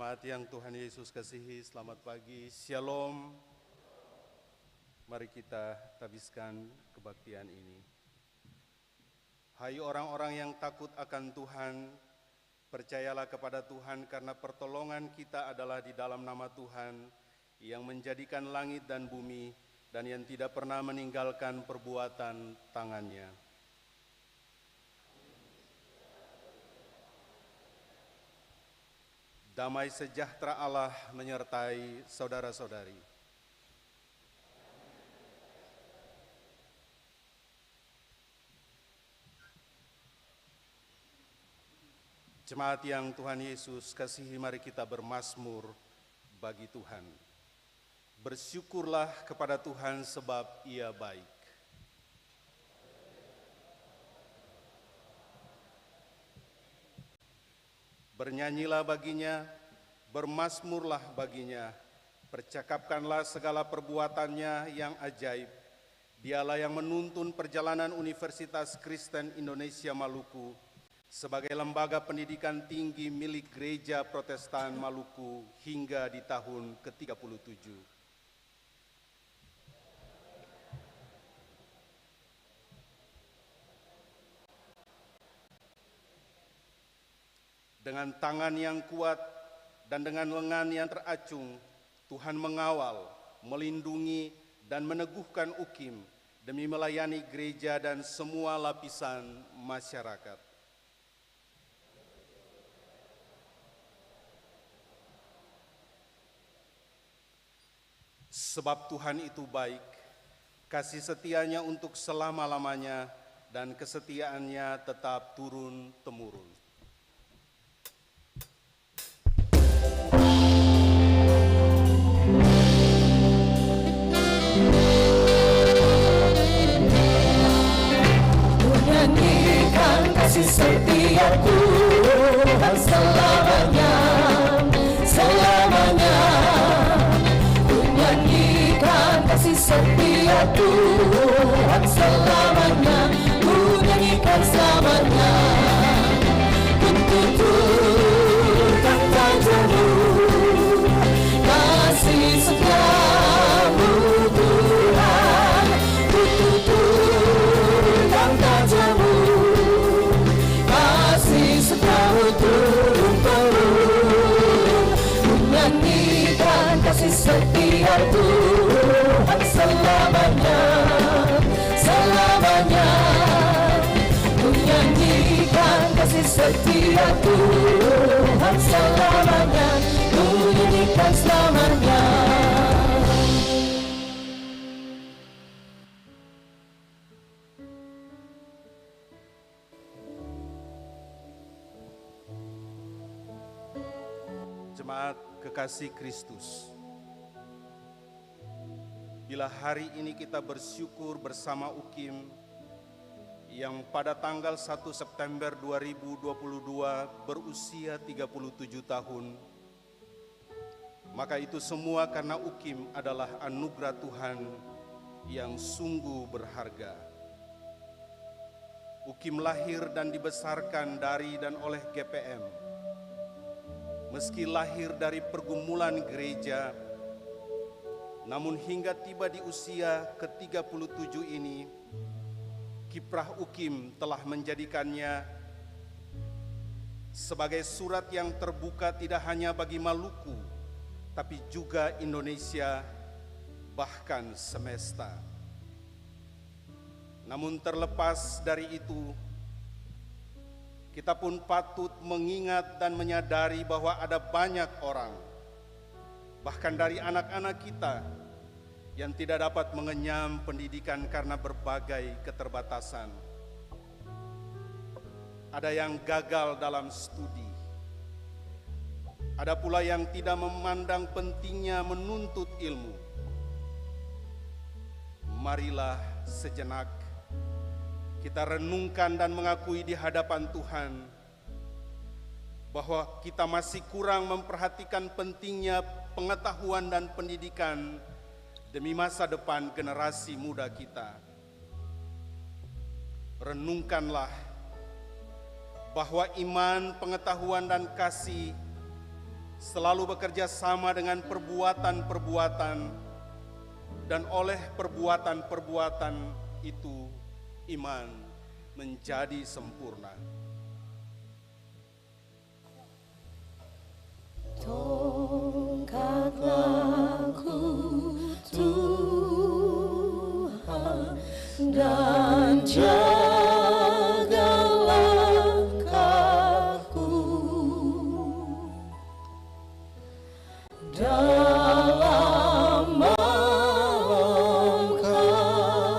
Jemaat yang Tuhan Yesus kasihi, selamat pagi, Shalom. Mari kita tabiskan kebaktian ini. Hai orang-orang yang takut akan Tuhan, percayalah kepada Tuhan karena pertolongan kita adalah di dalam nama Tuhan yang menjadikan langit dan bumi dan yang tidak pernah meninggalkan perbuatan tangannya. Damai sejahtera Allah menyertai saudara-saudari. Jemaat yang Tuhan Yesus kasihi, mari kita bermazmur bagi Tuhan. Bersyukurlah kepada Tuhan sebab Ia baik. Bernyanyilah baginya, bermazmurlah baginya, percakapkanlah segala perbuatannya yang ajaib. Dialah yang menuntun perjalanan Universitas Kristen Indonesia Maluku sebagai lembaga pendidikan tinggi milik Gereja Protestan Maluku hingga di tahun ke-37. Dengan tangan yang kuat dan dengan lengan yang teracung, Tuhan mengawal, melindungi, dan meneguhkan UKIM demi melayani gereja dan semua lapisan masyarakat. Sebab Tuhan itu baik, kasih setianya untuk selama-lamanya, dan kesetiaannya tetap turun-temurun. Kasih setia Tuhan selamanya, selamanya. Ku nyanyikan kasih setia Tuhan selamanya, ku nyanyikan selamanya. Untuk tuturkan tajamu, kasih setiamu Tuhan. Ku tuturkan tajamu, turun-temurun. Ku nyanyikan kasih setia Tuhan selamanya, selamanya. Ku nyanyikan kasih setia Tuhan selamanya, ku nyanyikan selamanya. Jemaat kekasih Kristus, bila hari ini kita bersyukur bersama UKIM yang pada tanggal 1 September 2022 berusia 37 tahun, maka itu semua karena UKIM adalah anugerah Tuhan yang sungguh berharga. UKIM lahir dan dibesarkan dari dan oleh GPM. Meski lahir dari pergumulan gereja, namun hingga tiba di usia ke-37 ini, kiprah UKIM telah menjadikannya sebagai surat yang terbuka tidak hanya bagi Maluku, tapi juga Indonesia, bahkan semesta. Namun terlepas dari itu, kita pun patut mengingat dan menyadari bahwa ada banyak orang, bahkan dari anak-anak kita, yang tidak dapat mengenyam pendidikan karena berbagai keterbatasan. Ada yang gagal dalam studi. Ada pula yang tidak memandang pentingnya menuntut ilmu. Marilah sejenak kita renungkan dan mengakui di hadapan Tuhan bahwa kita masih kurang memperhatikan pentingnya pengetahuan dan pendidikan demi masa depan generasi muda kita. Renungkanlah bahwa iman, pengetahuan, dan kasih selalu bekerja sama dengan perbuatan-perbuatan, dan oleh perbuatan-perbuatan itu iman menjadi sempurna. Tongkatlah-Ku Tuhan, dan jaga langkahku dalam malam kabut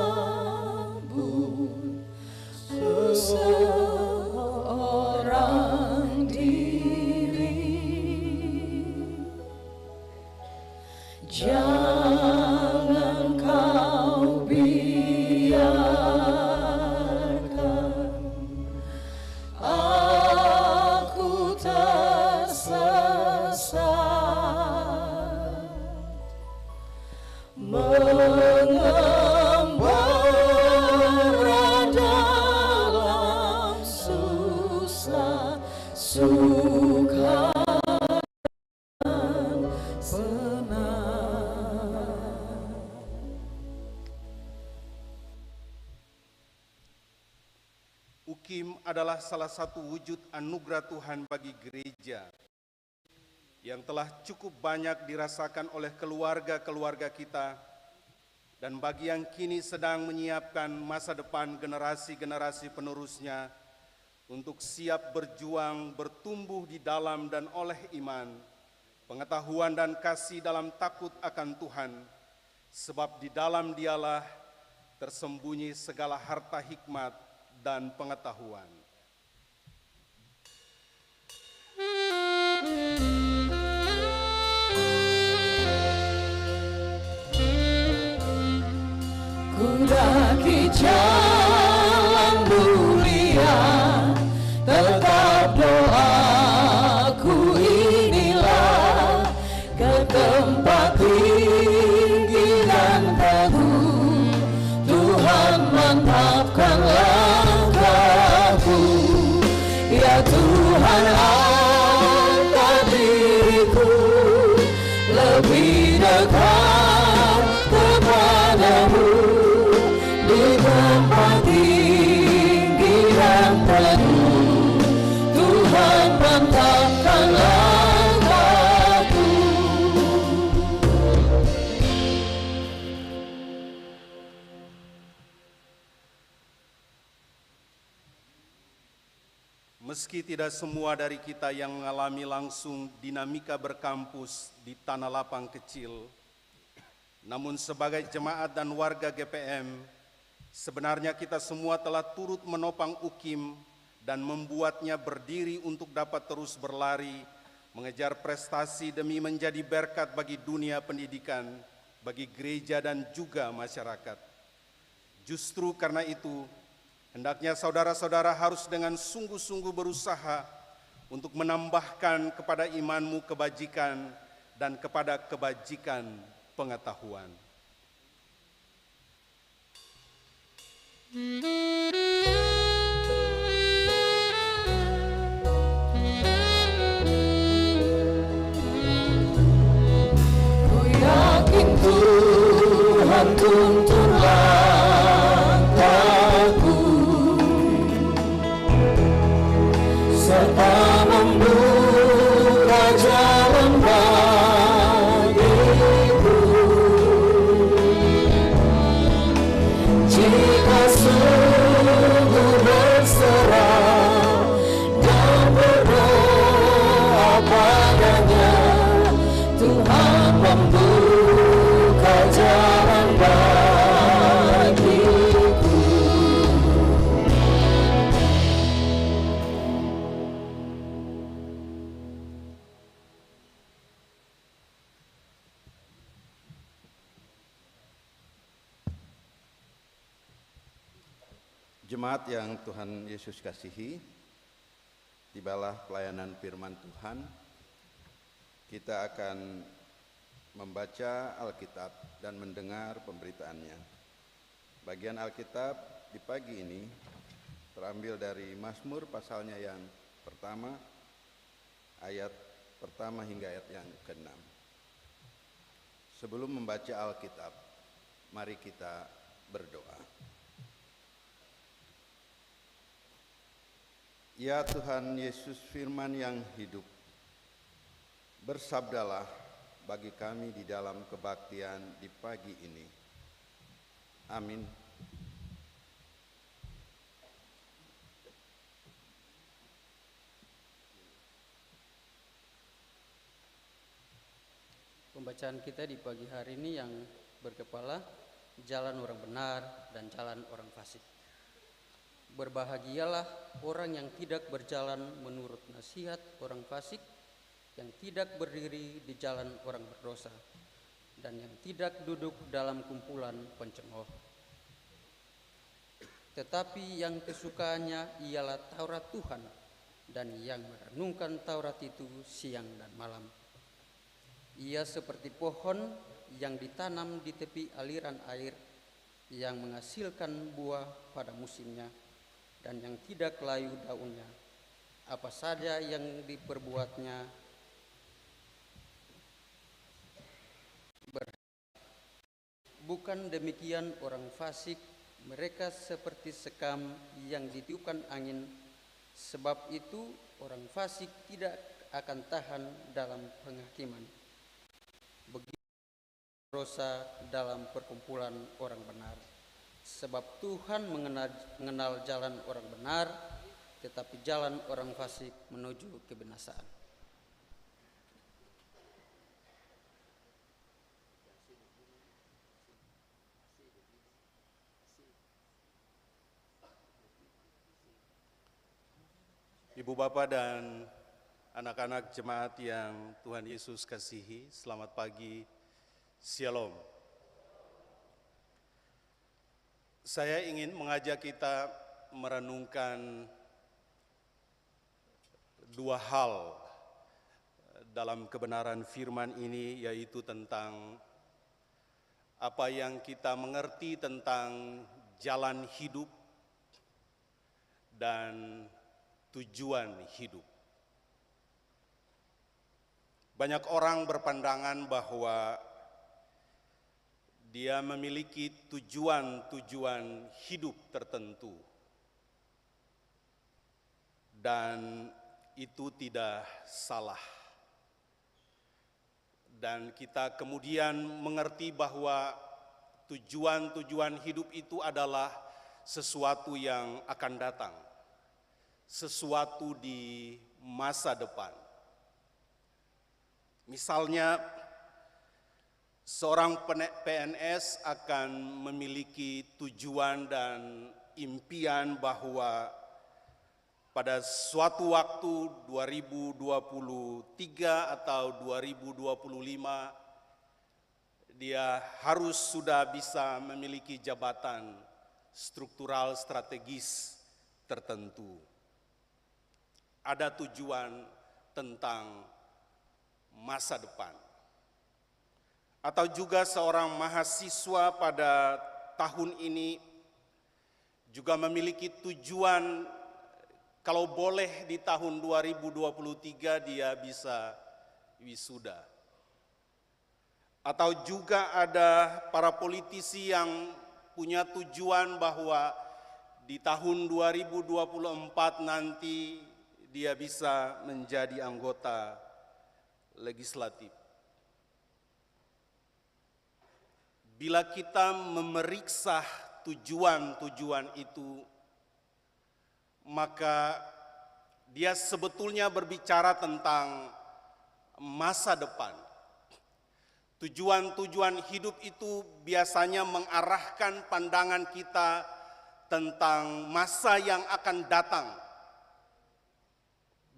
seorang diri. Jangan kau biarkan aku tersesat, mengembara dalam susah suka senang. UKIM adalah salah satu wujud anugerah Tuhan bagi gereja yang telah cukup banyak dirasakan oleh keluarga-keluarga kita, dan bagi yang kini sedang menyiapkan masa depan generasi-generasi penerusnya untuk siap berjuang bertumbuh di dalam dan oleh iman, pengetahuan dan kasih dalam takut akan Tuhan, sebab di dalam Dialah tersembunyi segala harta hikmat dan pengetahuan. Kudaki jalan mulia, tetap doaku inilah, ke tempat tinggi dan teguh Tuhan mantapkan langkahku. Ya Tuhan, angkat diriku lebih dekat kepadamu, di tempat tinggi dan teguh Tuhan mantapkan langkahku. Meski tidak semua dari kita yang mengalami langsung dinamika berkampus di tanah lapang kecil, namun sebagai jemaat dan warga GPM, sebenarnya kita semua telah turut menopang UKIM dan membuatnya berdiri untuk dapat terus berlari, mengejar prestasi demi menjadi berkat bagi dunia pendidikan, bagi gereja dan juga masyarakat. Justru karena itu, hendaknya saudara-saudara harus dengan sungguh-sungguh berusaha untuk menambahkan kepada imanmu kebajikan dan kepada kebajikan pengetahuan. Ku yakin Tuhan tuntun langkahku, serta membuka jalan bagiku. Jika sungguh berserah dan berdoa padanya, Tuhan membuka jalan bagiku. Jemaat yang Tuhan Yesus kasihi, tibalah pelayanan firman Tuhan. Kita akan membaca Alkitab dan mendengar pemberitaannya. Bagian Alkitab di pagi ini terambil dari Mazmur pasalnya yang pertama, ayat pertama hingga ayat yang ke-6. Sebelum membaca Alkitab, mari kita berdoa. Ya Tuhan Yesus firman yang hidup, bersabdalah bagi kami di dalam kebaktian di pagi ini. Amin. Pembacaan kita di pagi hari ini yang berkepala jalan orang benar dan jalan orang fasik. Berbahagialah orang yang tidak berjalan menurut nasihat orang fasik, yang tidak berdiri di jalan orang berdosa, dan yang tidak duduk dalam kumpulan pencemooh. Tetapi yang kesukaannya ialah Taurat Tuhan, dan yang merenungkan Taurat itu siang dan malam. Ia seperti pohon yang ditanam di tepi aliran air, yang menghasilkan buah pada musimnya, dan yang tidak layu daunnya. Apa saja yang diperbuatnya bukan demikian orang fasik, mereka seperti sekam yang ditiupkan angin. Sebab itu orang fasik tidak akan tahan dalam penghakiman. Begitu dosa dalam perkumpulan orang benar. Sebab Tuhan mengenal jalan orang benar, tetapi jalan orang fasik menuju kebinasaan. Ibu Bapak dan anak-anak jemaat yang Tuhan Yesus kasihi, selamat pagi, Shalom. Saya ingin mengajak kita merenungkan dua hal dalam kebenaran firman ini, yaitu tentang apa yang kita mengerti tentang jalan hidup dan tujuan hidup. Banyak orang berpandangan bahwa dia memiliki tujuan-tujuan hidup tertentu, dan itu tidak salah. Dan kita kemudian mengerti bahwa tujuan-tujuan hidup itu adalah sesuatu yang akan datang, sesuatu di masa depan. Misalnya, seorang PNS akan memiliki tujuan dan impian bahwa pada suatu waktu 2023 atau 2025 dia harus sudah bisa memiliki jabatan struktural strategis tertentu. Ada tujuan tentang masa depan. Atau juga seorang mahasiswa pada tahun ini juga memiliki tujuan, kalau boleh di tahun 2023 dia bisa wisuda. Atau juga ada para politisi yang punya tujuan bahwa di tahun 2024 nanti dia bisa menjadi anggota legislatif. Bila kita memeriksa tujuan-tujuan itu, maka dia sebetulnya berbicara tentang masa depan. Tujuan-tujuan hidup itu biasanya mengarahkan pandangan kita tentang masa yang akan datang.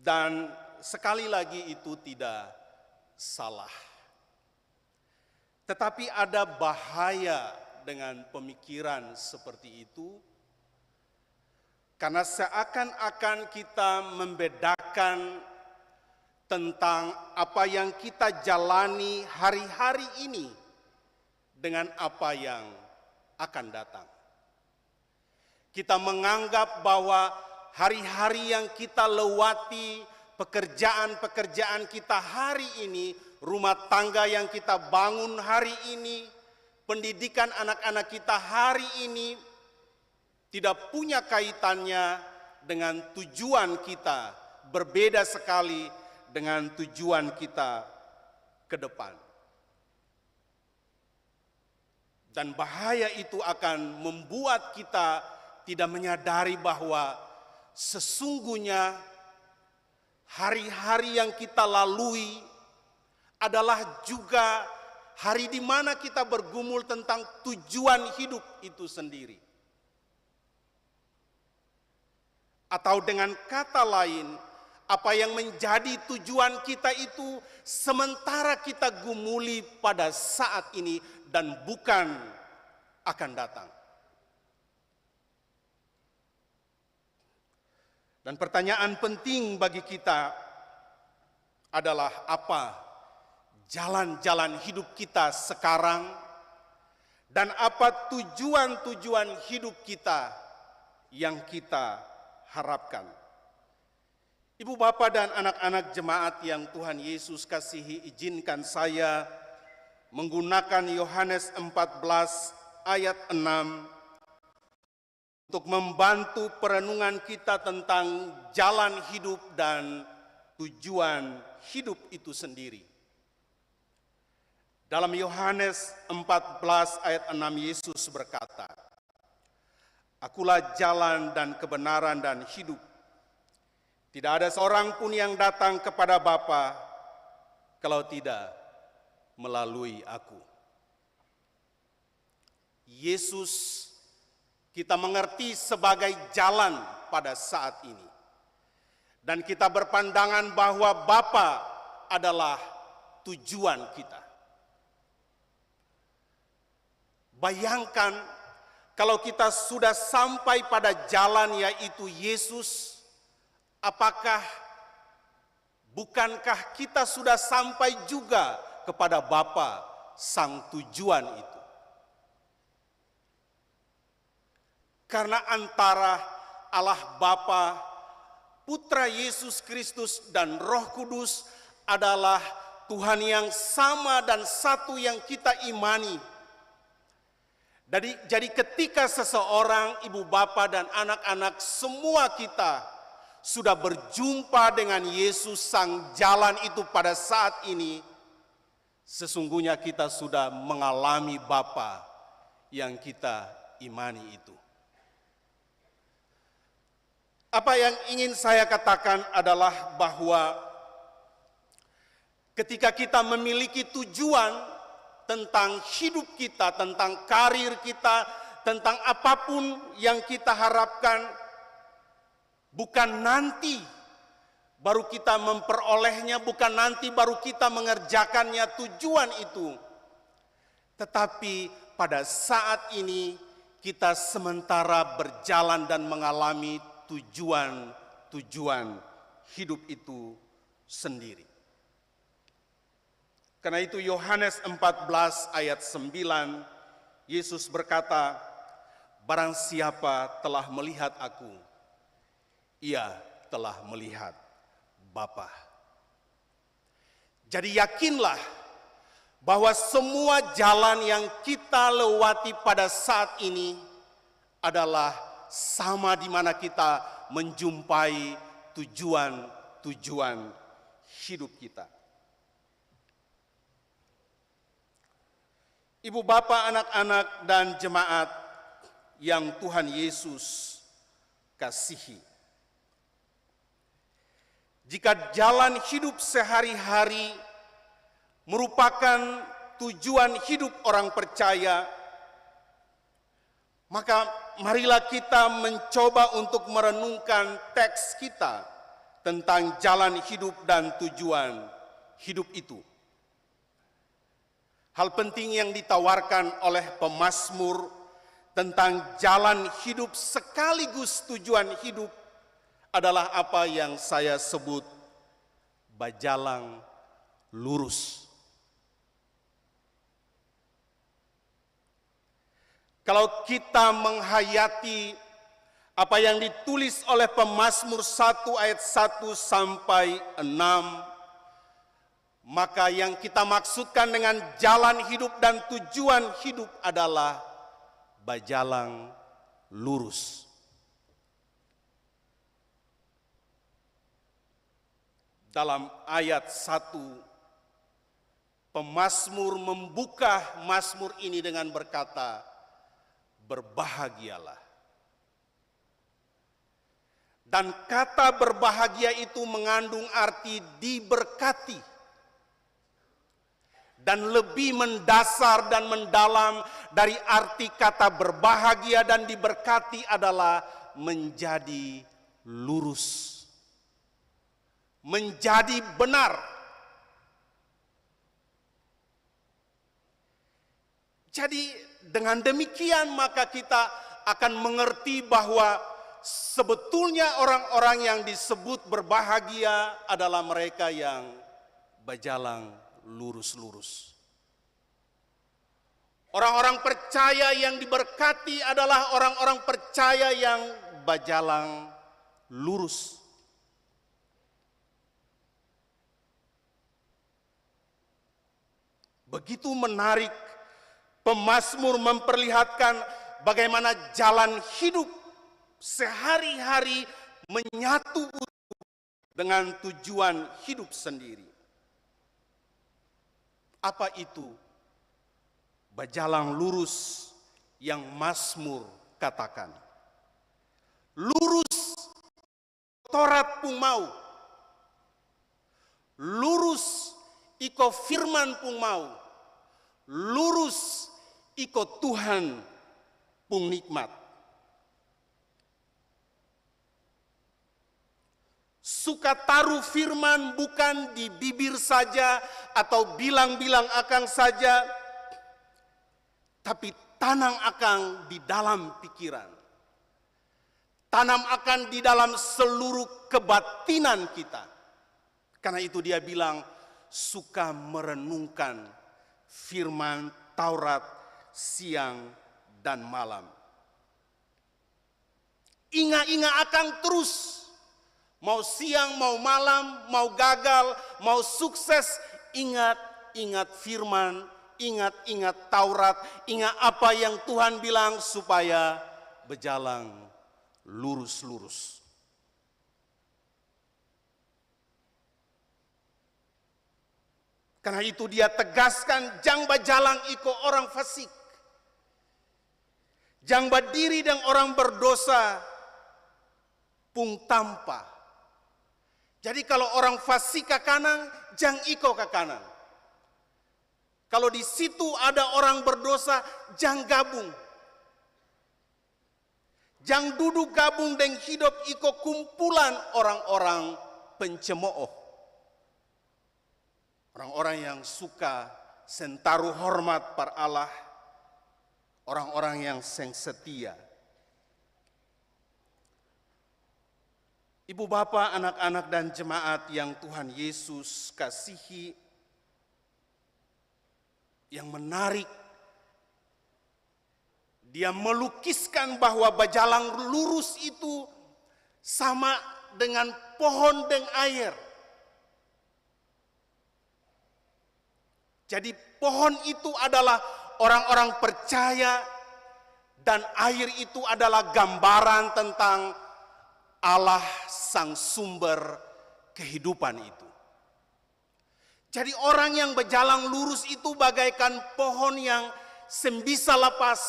Dan sekali lagi itu tidak salah. Tetapi ada bahaya dengan pemikiran seperti itu, karena seakan-akan kita membedakan tentang apa yang kita jalani hari-hari ini dengan apa yang akan datang. Kita menganggap bahwa hari-hari yang kita lewati pekerjaan-pekerjaan kita hari ini, rumah tangga yang kita bangun hari ini, pendidikan anak-anak kita hari ini, tidak punya kaitannya dengan tujuan kita, berbeda sekali dengan tujuan kita ke depan. Dan bahaya itu akan membuat kita tidak menyadari bahwa sesungguhnya hari-hari yang kita lalui adalah juga hari di mana kita bergumul tentang tujuan hidup itu sendiri. Atau dengan kata lain, apa yang menjadi tujuan kita itu sementara kita gumuli pada saat ini dan bukan akan datang. Dan pertanyaan penting bagi kita adalah apa jalan-jalan hidup kita sekarang dan apa tujuan-tujuan hidup kita yang kita harapkan. Ibu bapak dan anak-anak jemaat yang Tuhan Yesus kasihi, izinkan saya menggunakan Yohanes 14 ayat 6 untuk membantu perenungan kita tentang jalan hidup dan tujuan hidup itu sendiri. Dalam Yohanes 14 ayat 6 Yesus berkata, "Akulah jalan dan kebenaran dan hidup. Tidak ada seorang pun yang datang kepada Bapa kalau tidak melalui aku." Yesus kita mengerti sebagai jalan pada saat ini. Dan kita berpandangan bahwa Bapa adalah tujuan kita. Bayangkan kalau kita sudah sampai pada jalan yaitu Yesus, bukankah kita sudah sampai juga kepada Bapa sang tujuan itu? Karena antara Allah Bapa, Putra Yesus Kristus dan Roh Kudus adalah Tuhan yang sama dan satu yang kita imani. Jadi ketika seseorang, ibu bapa dan anak-anak semua kita sudah berjumpa dengan Yesus sang jalan itu pada saat ini, sesungguhnya kita sudah mengalami Bapa yang kita imani itu. Apa yang ingin saya katakan adalah bahwa ketika kita memiliki tujuan tentang hidup kita, tentang karir kita, tentang apapun yang kita harapkan, bukan nanti baru kita memperolehnya, bukan nanti baru kita mengerjakannya tujuan itu. Tetapi pada saat ini kita sementara berjalan dan mengalami tujuan hidup itu sendiri. Karena itu Yohanes 14 ayat 9, Yesus berkata, "Barang siapa telah melihat aku, ia telah melihat Bapa." Jadi yakinlah bahwa semua jalan yang kita lewati pada saat ini adalah sama di mana kita menjumpai tujuan hidup kita. Ibu bapak, anak-anak dan jemaat yang Tuhan Yesus kasihi. Jika jalan hidup sehari-hari merupakan tujuan hidup orang percaya, maka marilah kita mencoba untuk merenungkan teks kita tentang jalan hidup dan tujuan hidup itu. Hal penting yang ditawarkan oleh pemazmur tentang jalan hidup sekaligus tujuan hidup adalah apa yang saya sebut bajalang lurus. Kalau kita menghayati apa yang ditulis oleh Pemazmur 1 ayat 1 sampai 6, maka yang kita maksudkan dengan jalan hidup dan tujuan hidup adalah bajalang lurus. Dalam ayat 1, pemazmur membuka mazmur ini dengan berkata, berbahagialah. Dan kata berbahagia itu mengandung arti diberkati. Dan lebih mendasar dan mendalam dari arti kata berbahagia dan diberkati adalah menjadi lurus. Menjadi benar. Jadi dengan demikian maka kita akan mengerti bahwa sebetulnya orang-orang yang disebut berbahagia adalah mereka yang berjalan lurus-lurus. Orang-orang percaya yang diberkati adalah orang-orang percaya yang berjalan lurus. Begitu menarik pemazmur memperlihatkan bagaimana jalan hidup sehari-hari menyatu dengan tujuan hidup sendiri. Apa itu berjalan lurus yang Mazmur katakan? Lurus Torat pun mau. Lurus iko firman pun mau. Lurus iko Tuhan pun nikmat. Suka taruh firman bukan di bibir saja atau bilang-bilang akan saja, tapi tanam akan di dalam pikiran. Tanam akan di dalam seluruh kebatinan kita. Karena itu dia bilang, suka merenungkan firman Taurat siang dan malam. Ingat-ingat akan terus. Mau siang, mau malam, mau gagal, mau sukses, ingat firman, ingat Taurat, ingat apa yang Tuhan bilang supaya berjalan lurus-lurus. Karena itu dia tegaskan, jang berjalan iko orang fasik. Jang berdiri dan orang berdosa pung tanpa. Jadi kalau orang fasik ke kanan, jang iko ke kanan. Kalau di situ ada orang berdosa, jang gabung. Jang duduk gabung dan hidup iko kumpulan orang-orang pencemooh. Orang-orang yang suka sentaruh hormat par Allah. Orang-orang yang setia. Ibu bapak, anak-anak dan jemaat yang Tuhan Yesus kasihi, yang menarik, dia melukiskan bahwa berjalan lurus itu sama dengan pohon dan air. Jadi pohon itu adalah orang-orang percaya dan air itu adalah gambaran tentang Allah sang sumber kehidupan itu. Jadi orang yang berjalan lurus itu bagaikan pohon yang bisa lepas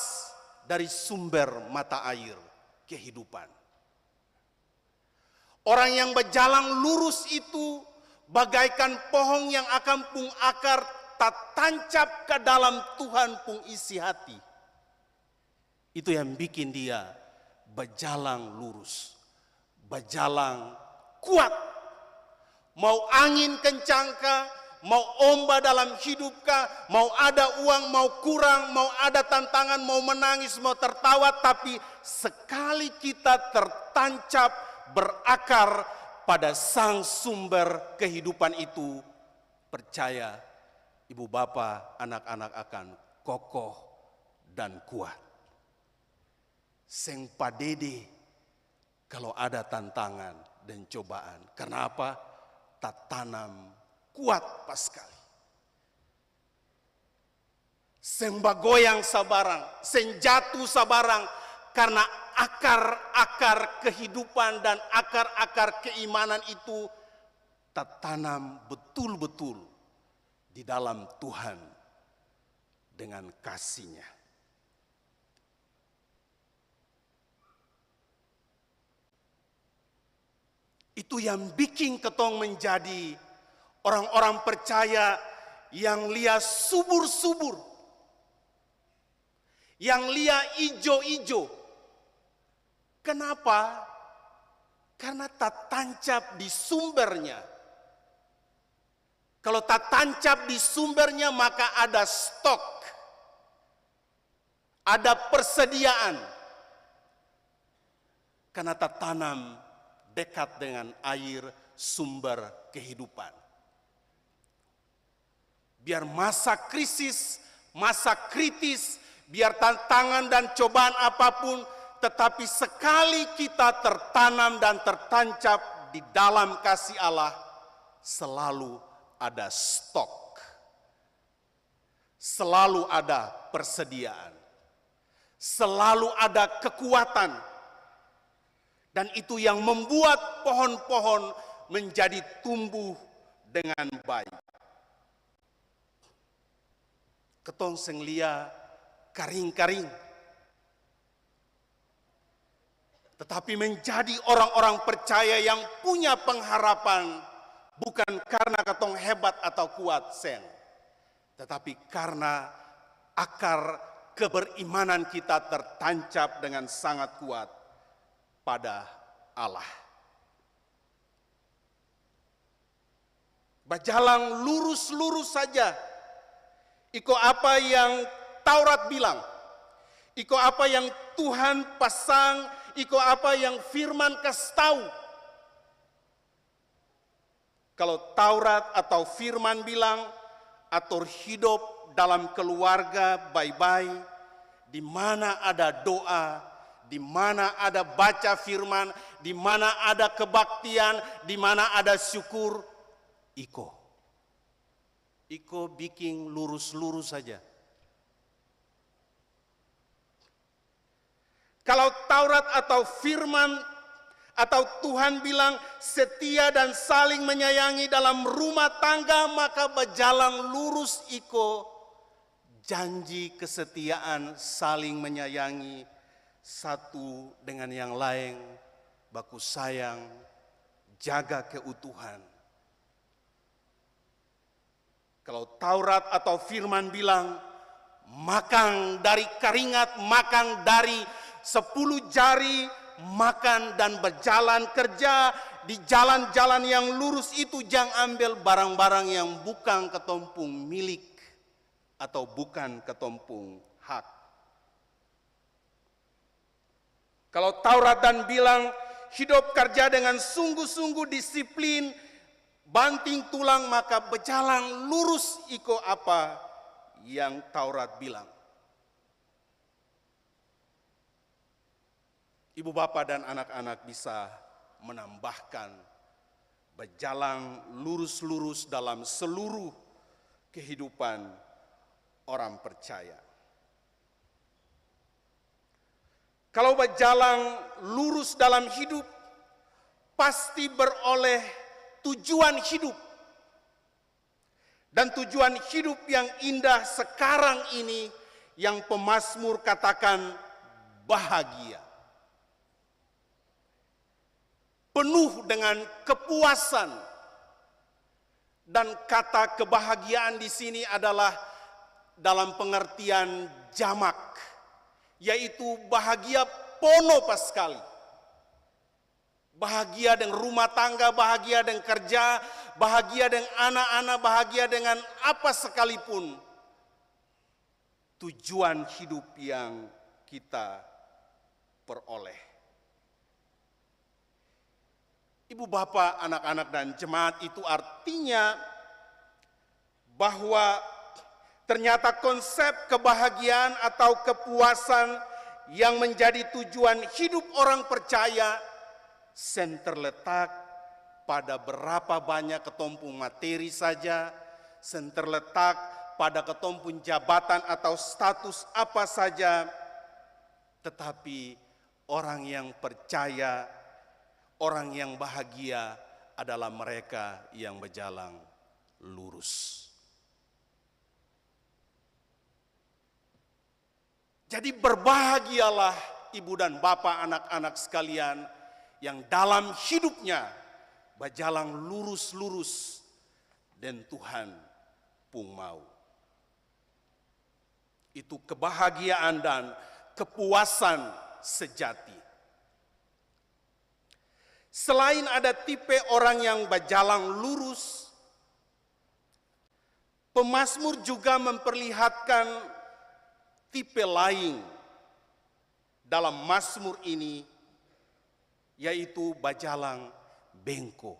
dari sumber mata air kehidupan. Orang yang berjalan lurus itu bagaikan pohon yang akan pung akar tak tancap ke dalam Tuhan pung isi hati. Itu yang bikin dia berjalan lurus, berjalan kuat. Mau angin kencangkah, mau ombak dalam hidupkah, mau ada uang, mau kurang, mau ada tantangan, mau menangis, mau tertawa, tapi sekali kita tertancap berakar pada sang sumber kehidupan itu, percaya ibu bapa, anak-anak akan kokoh dan kuat. Seng padede kalau ada tantangan dan cobaan. Karena apa? Tak tanam kuat pas sekali. Sembagoyang sabarang, senjatu sabarang, karena akar-akar kehidupan dan akar-akar keimanan itu tak tanam betul-betul di dalam Tuhan dengan kasih-Nya. Itu yang bikin ketong menjadi orang-orang percaya yang lia subur-subur, yang lia ijo-ijo. Kenapa? Karena tak tancap di sumbernya. Kalau tak tancap di sumbernya, maka ada stok, ada persediaan. Karena tak tanam dekat dengan air sumber kehidupan. Biar masa krisis, masa kritis, biar tantangan dan cobaan apapun, tetapi sekali kita tertanam dan tertancap di dalam kasih Allah, selalu ada stok, selalu ada persediaan, selalu ada kekuatan, dan itu yang membuat pohon-pohon menjadi tumbuh dengan baik. Ketong seng lia karing-karing, tetapi menjadi orang-orang percaya yang punya pengharapan, bukan karena ketong hebat atau kuat sen, tetapi karena akar keberimanan kita tertancap dengan sangat kuat pada Allah. Berjalan lurus-lurus saja, iko apa yang Taurat bilang, iko apa yang Tuhan pasang, iko apa yang firman kasih tahu. Kalau Taurat atau firman bilang, atur hidup dalam keluarga baik-baik, di mana ada doa, di mana ada baca firman, di mana ada kebaktian, di mana ada syukur, iko bikin lurus-lurus saja. Kalau Taurat atau firman atau Tuhan bilang setia dan saling menyayangi dalam rumah tangga, maka berjalan lurus iko janji kesetiaan saling menyayangi satu dengan yang lain, baku sayang, jaga keutuhan. Kalau Taurat atau firman bilang makan dari keringat, makan dari 10 jari, makan dan berjalan kerja di jalan-jalan yang lurus itu, jangan ambil barang-barang yang bukan ketompung milik atau bukan ketompung hak. Kalau Taurat dan bilang hidup kerja dengan sungguh-sungguh disiplin, banting tulang, maka berjalan lurus iko apa yang Taurat bilang. Ibu bapa dan anak-anak bisa menambahkan berjalan lurus-lurus dalam seluruh kehidupan orang percaya. Kalau berjalan lurus dalam hidup, pasti beroleh tujuan hidup. Dan tujuan hidup yang indah sekarang ini, yang pemazmur katakan bahagia. Penuh dengan kepuasan. Dan kata kebahagiaan di sini adalah dalam pengertian jamak, yaitu bahagia pono pas sekali. Bahagia dengan rumah tangga, bahagia dengan kerja, bahagia dengan anak-anak, bahagia dengan apa sekalipun. Tujuan hidup yang kita peroleh. Ibu bapak, anak-anak dan jemaat, itu artinya bahwa ternyata konsep kebahagiaan atau kepuasan yang menjadi tujuan hidup orang percaya sen terletak pada berapa banyak ketompung materi saja, sen terletak pada ketompung jabatan atau status apa saja, tetapi orang yang percaya, orang yang bahagia adalah mereka yang berjalan lurus. Jadi berbahagialah ibu dan bapak anak-anak sekalian yang dalam hidupnya berjalan lurus-lurus dan Tuhan pun mau. Itu kebahagiaan dan kepuasan sejati. Selain ada tipe orang yang berjalan lurus, pemazmur juga memperlihatkan tipe lain dalam mazmur ini, yaitu bajalang bengko.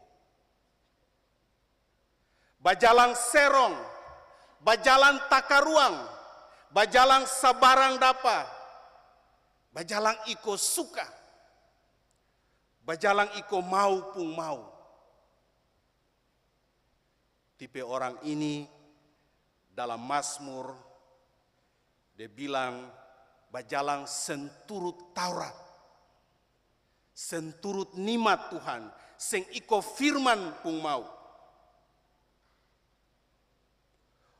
Bajalang serong, bajalang takaruang, bajalang sabarang dapa, bajalang iko suka, bajalang iko mau pun mau. Tipe orang ini dalam mazmur dia bilang bajalang senturut Taurat, senturut nikmat Tuhan, sing iko firman pun mau.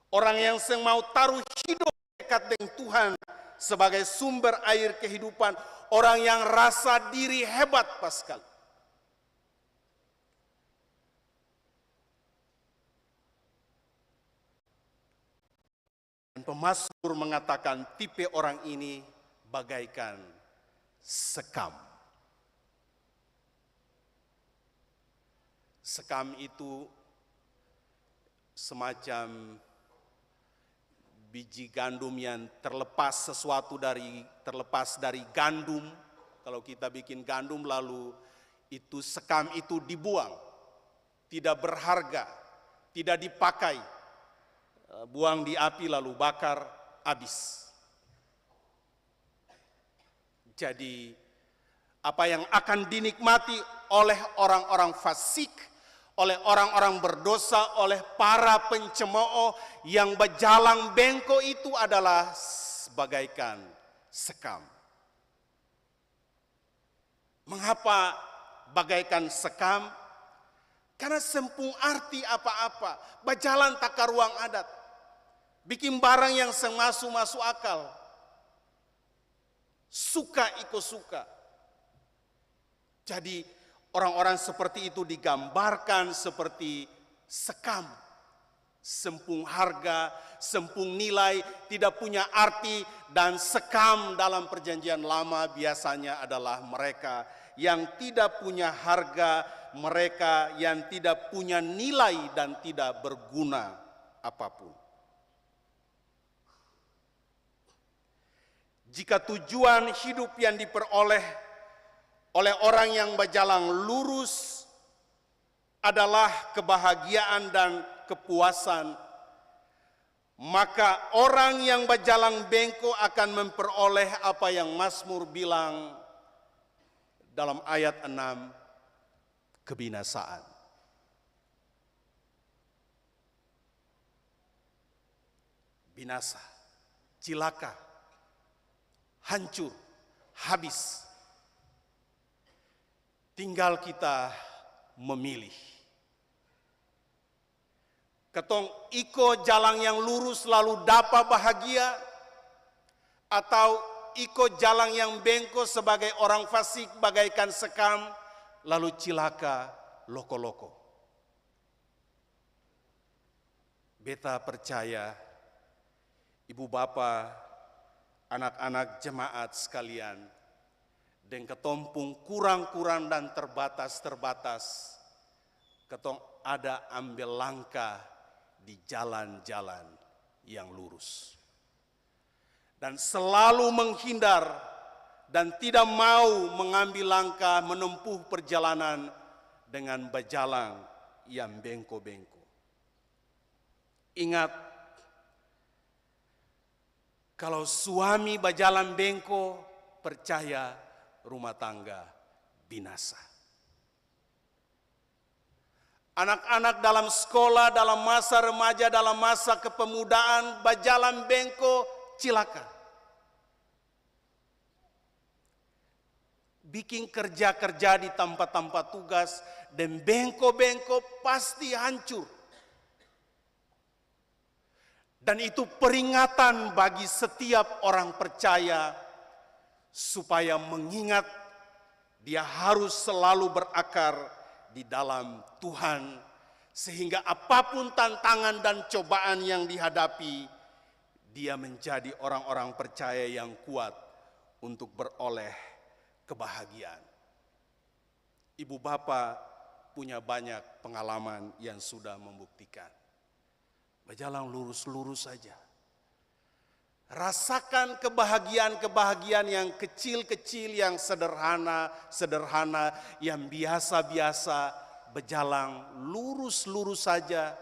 Orang yang sing mau taruh hidup dekat dengan Tuhan sebagai sumber air kehidupan, orang yang rasa diri hebat Pascal. Pemazmur mengatakan tipe orang ini bagaikan sekam. Sekam itu semacam biji gandum yang terlepas dari gandum. Kalau kita bikin gandum lalu itu sekam itu dibuang, tidak berharga, tidak dipakai. Buang di api lalu bakar, habis. Jadi apa yang akan dinikmati oleh orang-orang fasik, oleh orang-orang berdosa, oleh para pencemooh yang berjalan bengko itu adalah bagaikan sekam. Mengapa bagaikan sekam? Karena sempung arti apa-apa, berjalan taka ruang adat, bikin barang yang masuk akal, suka ikut suka. Jadi orang-orang seperti itu digambarkan seperti sekam, sempung harga, sempung nilai, tidak punya arti, dan sekam dalam perjanjian lama biasanya adalah mereka yang tidak punya harga, mereka yang tidak punya nilai dan tidak berguna apapun. Jika tujuan hidup yang diperoleh oleh orang yang berjalan lurus adalah kebahagiaan dan kepuasan, maka orang yang berjalan bengko akan memperoleh apa yang Mazmur bilang dalam ayat 6, kebinasaan. Binasa, cilaka, hancur, habis. Tinggal kita memilih. Ketong iko jalan yang lurus lalu dapat bahagia, atau iko jalan yang bengko sebagai orang fasik bagaikan sekam lalu cilaka loko-loko. Beta percaya ibu bapa, anak-anak jemaat sekalian, dan ketompung kurang-kurang dan terbatas-terbatas, ketong ada ambil langkah di jalan-jalan yang lurus. Dan selalu menghindar dan tidak mau mengambil langkah menempuh perjalanan dengan berjalan yang bengko-bengko. Ingat, kalau suami berjalan bengko, percaya rumah tangga binasa. Anak-anak dalam sekolah, dalam masa remaja, dalam masa kepemudaan, bajalan bengko, cilaka. Bikin kerja-kerja di tempat-tempat tugas, dan bengko-bengko pasti hancur. Dan itu peringatan bagi setiap orang percaya, supaya mengingat dia harus selalu berakar di dalam Tuhan, sehingga apapun tantangan dan cobaan yang dihadapi, dia menjadi orang-orang percaya yang kuat untuk beroleh kebahagiaan. Ibu bapak punya banyak pengalaman yang sudah membuktikan. Berjalan lurus-lurus saja. Rasakan kebahagiaan-kebahagiaan yang kecil-kecil, yang sederhana, yang biasa-biasa, berjalan lurus-lurus saja.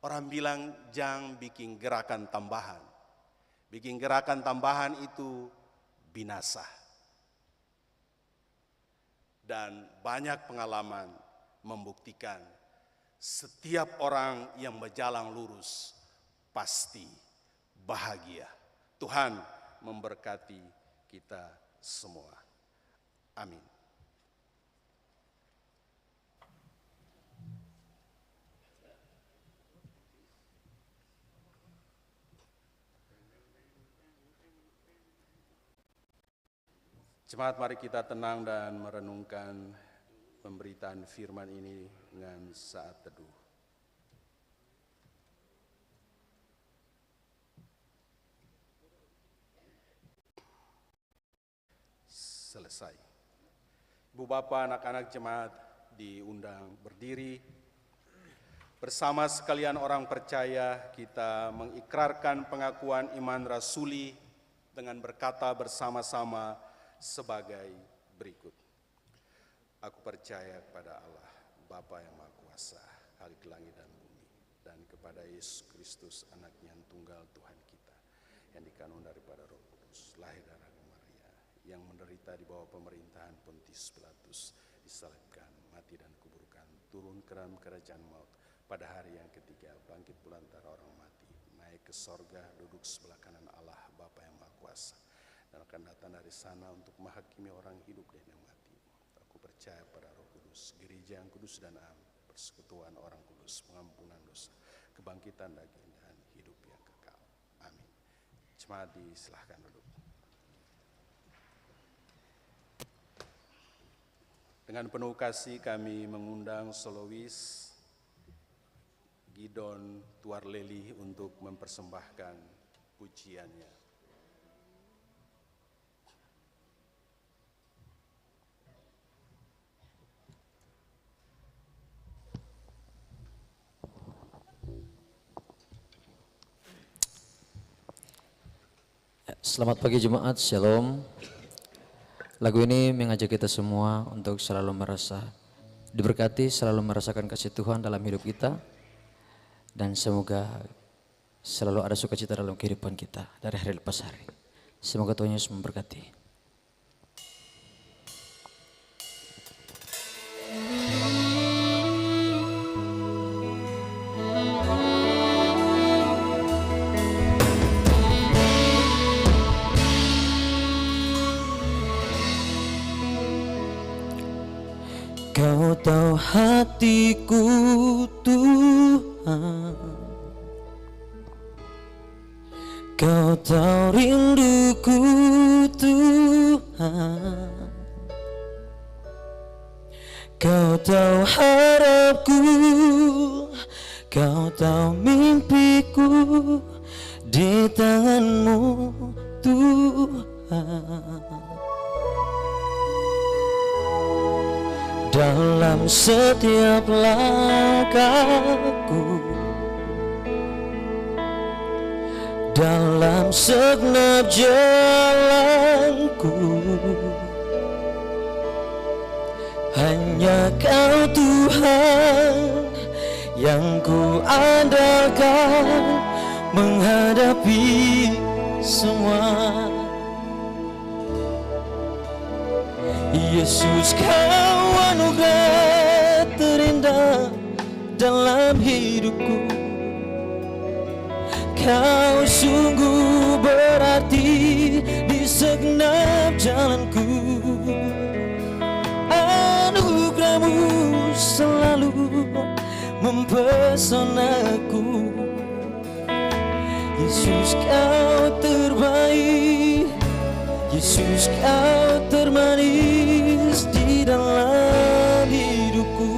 Orang bilang jangan bikin gerakan tambahan. Bikin gerakan tambahan itu binasa. Dan banyak pengalaman membuktikan setiap orang yang berjalan lurus pasti bahagia. Tuhan memberkati kita semua. Amin. Jemaat, mari kita tenang dan merenungkan pemberitaan firman ini dengan saat teduh. Selesai. Ibu bapak, anak-anak jemaat diundang berdiri. Bersama sekalian orang percaya, kita mengikrarkan pengakuan iman rasuli dengan berkata bersama-sama sebagai berikut. Aku percaya kepada Allah, Bapa yang Maha Kuasa, Khalik langit dan bumi, dan kepada Yesus Kristus, anaknya yang tunggal Tuhan kita, yang dikandung daripada Roh Kudus, lahir dari Maria, yang menderita di bawah pemerintahan Pontius Pilatus, disalibkan, mati dan kuburkan, turun ke dalam kerajaan maut, pada hari yang ketiga bangkit pula antara orang mati, naik ke sorga, duduk sebelah kanan Allah, Bapa yang Maha Kuasa, dan akan datang dari sana untuk menghakimi orang hidup dan yang mati. Aku percaya pada Roh Kudus, gereja yang kudus dan am, persekutuan orang kudus, pengampunan dosa, kebangkitan daging dan hidup yang kekal. Amin. Jemaat disilahkan duduk. Dengan penuh kasih kami mengundang solois Gidon Tuarleli untuk mempersembahkan pujiannya. Selamat pagi jemaat, Shalom. Lagu ini mengajak kita semua untuk selalu merasa diberkati, selalu merasakan kasih Tuhan dalam hidup kita, dan semoga selalu ada sukacita dalam kehidupan kita dari hari lepas hari. Semoga Tuhan Yesus memberkati. Kau tahu hatiku Tuhan, Kau tahu rinduku Tuhan, Kau tahu harapku, Kau tahu mimpiku di tangan-Mu Tuhan. Dalam setiap langkahku, dalam segenap jalanku, hanya Kau Tuhan yang ku andalkan menghadapi semua. Yesus, Kau anugerah terindah dalam hidupku. Kau sungguh berarti di segenap jalanku. Anugerahmu selalu mempesonaku. Yesus kau terbaik, Yesus kau termanis di dalam hidupku.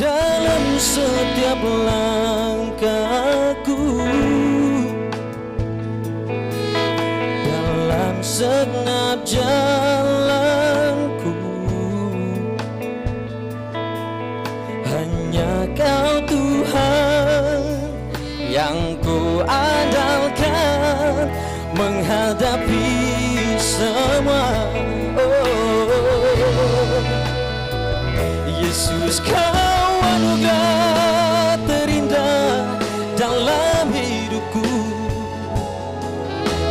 Dalam setiap langkahku, dalam segenap jalanku, hanya Kau Tuhan yang ku andalkan menghadapi semua. Yesus Kau anugerah terindah dalam hidupku.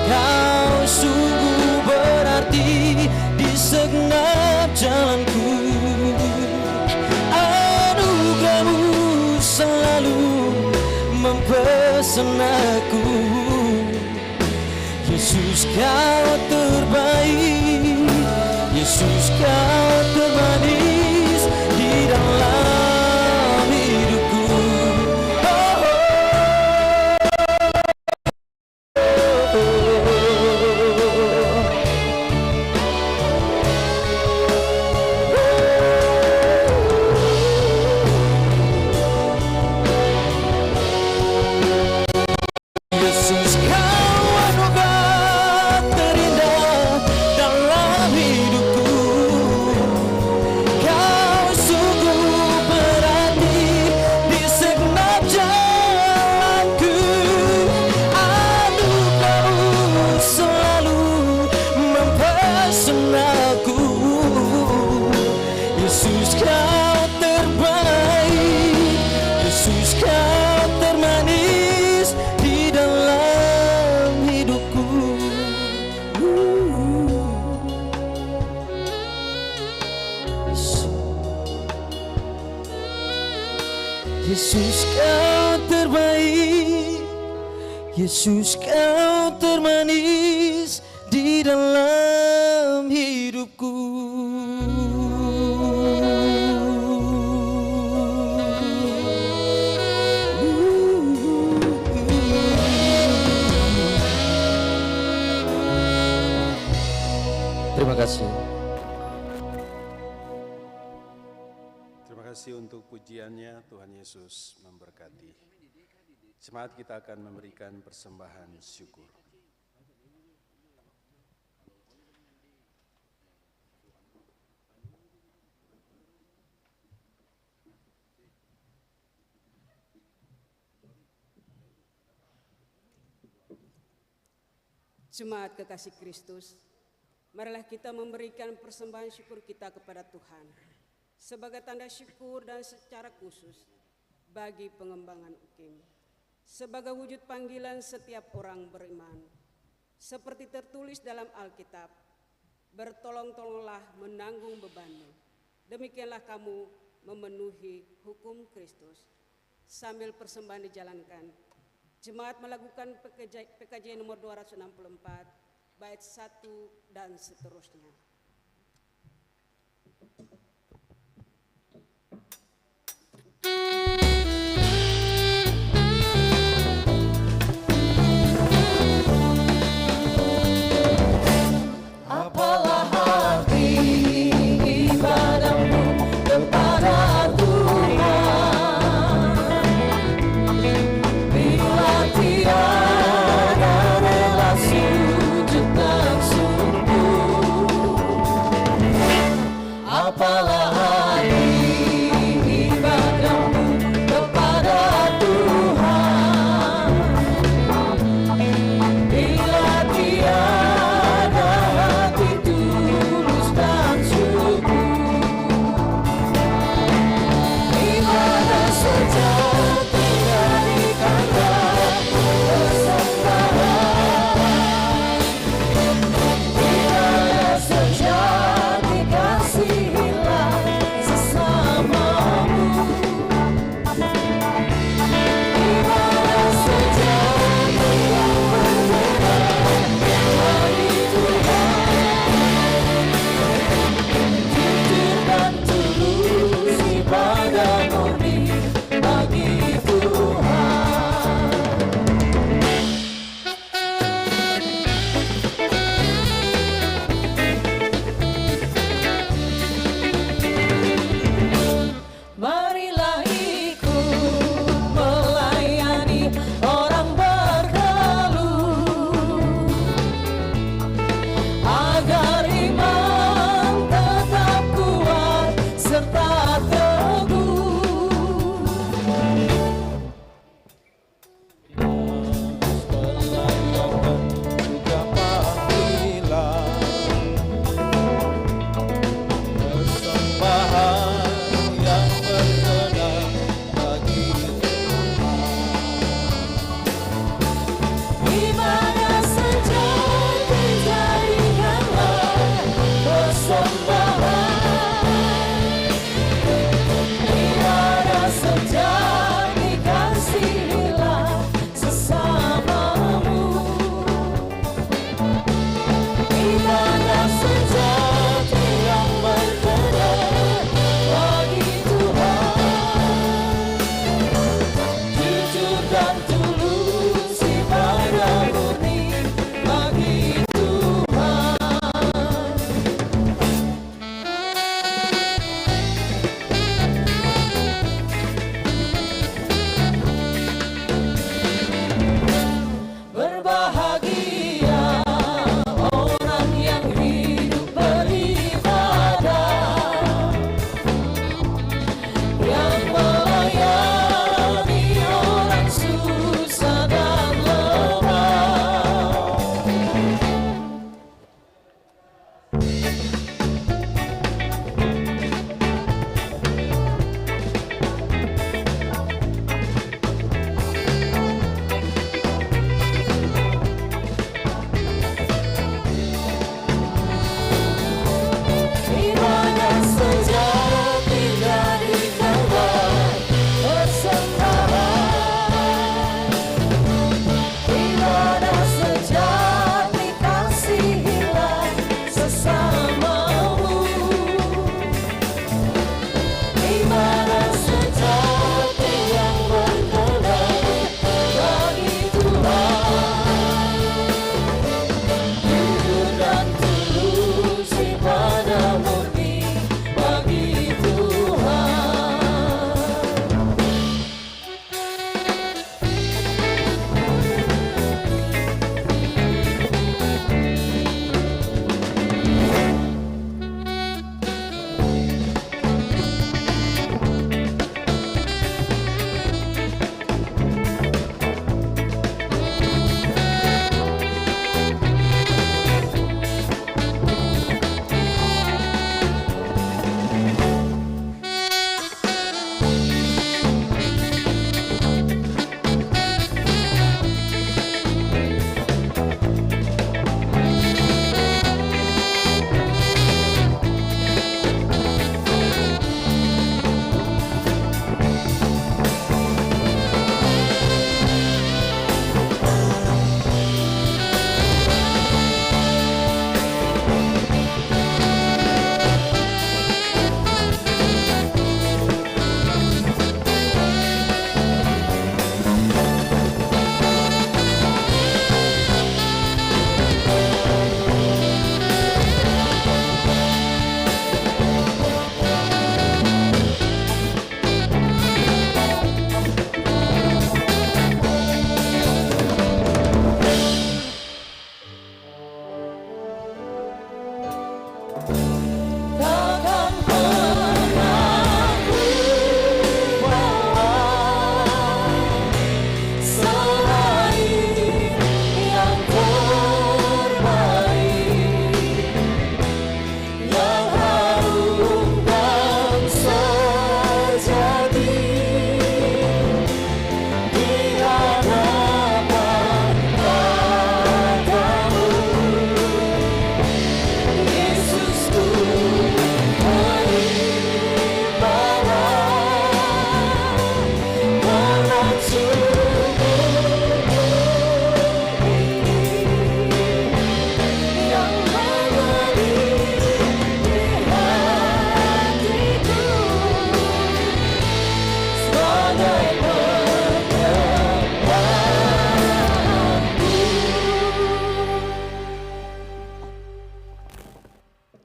Kau sungguh berarti di segenap jalanku. Anugerahmu selalu mempesonaku. Yesus Kau terbaik, Yesus Kau termanis di dalam hidupku. Yesus Kau anugerah terindah dalam hidupku. Kau sungguh berarti di segenap jalanku. Anugerahmu selalu mempesonaku. Yesus Kau terbaik, Yesus Kau termanis di dalam hidupku. Yesus Kau terbaik, Yesus Kau termanis di dalam hidupku. Terima kasih. Terima kasih untuk pujiannya. Tuhan Yesus memberkati. Jemaat, kita akan memberikan persembahan syukur. Jemaat kekasih Kristus, marilah kita memberikan persembahan syukur kita kepada Tuhan sebagai tanda syukur dan secara khusus bagi pengembangan UKIM, sebagai wujud panggilan setiap orang beriman. Seperti tertulis dalam Alkitab, bertolong-tolonglah menanggung bebanmu, demikianlah kamu memenuhi hukum Kristus. Sambil persembahan dijalankan, jemaat melakukan PKJ nomor 264, bait 1 dan seterusnya. Apalah arti ibadahmu kepada Tuhan bila tiada rela sujud dan sungguh? Apalah arti ibadahmu kepada Tuhan bila tiada hati tulus dan sungguh? Ibadah sejati dari kata persembahan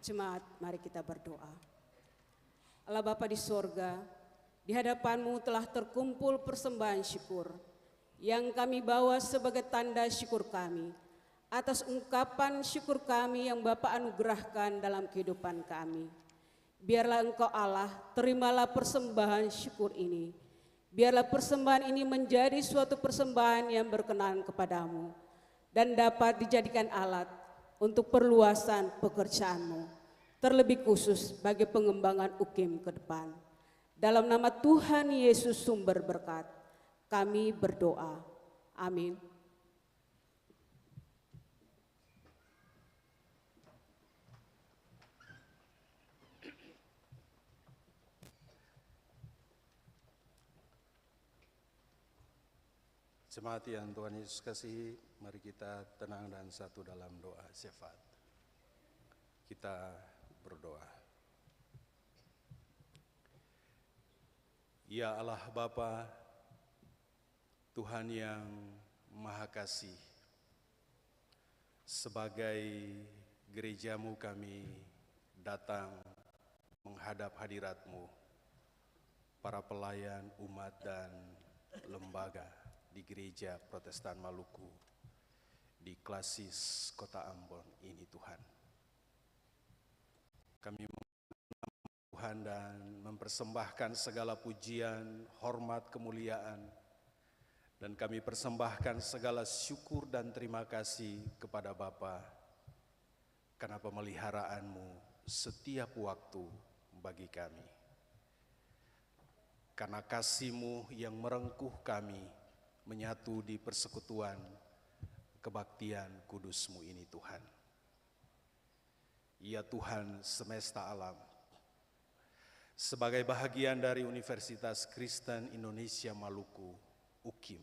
Jemaat, mari kita berdoa. Allah Bapa di sorga, di hadapan-Mu telah terkumpul persembahan syukur yang kami bawa sebagai tanda syukur kami atas ungkapan syukur kami yang Bapa anugerahkan dalam kehidupan kami. Biarlah Engkau Allah, terimalah persembahan syukur ini. Biarlah persembahan ini menjadi suatu persembahan yang berkenan kepadamu dan dapat dijadikan alat untuk perluasan pekerjaan-Mu, terlebih khusus bagi pengembangan UKIM ke depan. Dalam nama Tuhan Yesus sumber berkat, kami berdoa. Amin. Jemaat yang Tuhan Yesus kasihi, mari kita tenang dan satu dalam doa syafaat. Kita berdoa. Ya Allah Bapa, Tuhan yang Maha Kasih, sebagai gereja-Mu kami datang menghadap hadirat-Mu, para pelayan umat dan lembaga di Gereja Protestan Maluku, di Klasis Kota Ambon ini Tuhan. Kami Tuhan dan mempersembahkan segala pujian, hormat, kemuliaan, dan kami persembahkan segala syukur dan terima kasih kepada Bapa karena pemeliharaanmu setiap waktu bagi kami. Karena kasih-Mu yang merengkuh kami menyatu di persekutuan kebaktian kudus-Mu ini Tuhan. Ya Tuhan semesta alam, sebagai bahagian dari Universitas Kristen Indonesia Maluku, UKIM,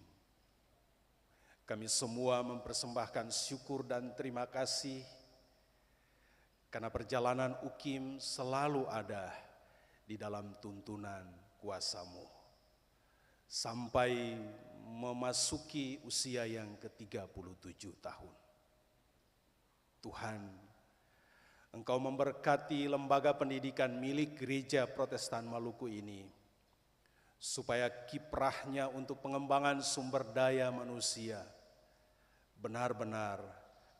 kami semua mempersembahkan syukur dan terima kasih karena perjalanan UKIM selalu ada di dalam tuntunan kuasa-Mu sampai memasuki usia yang ke-37 tahun. Tuhan, Engkau memberkati lembaga pendidikan milik Gereja Protestan Maluku ini, supaya kiprahnya untuk pengembangan sumber daya manusia benar-benar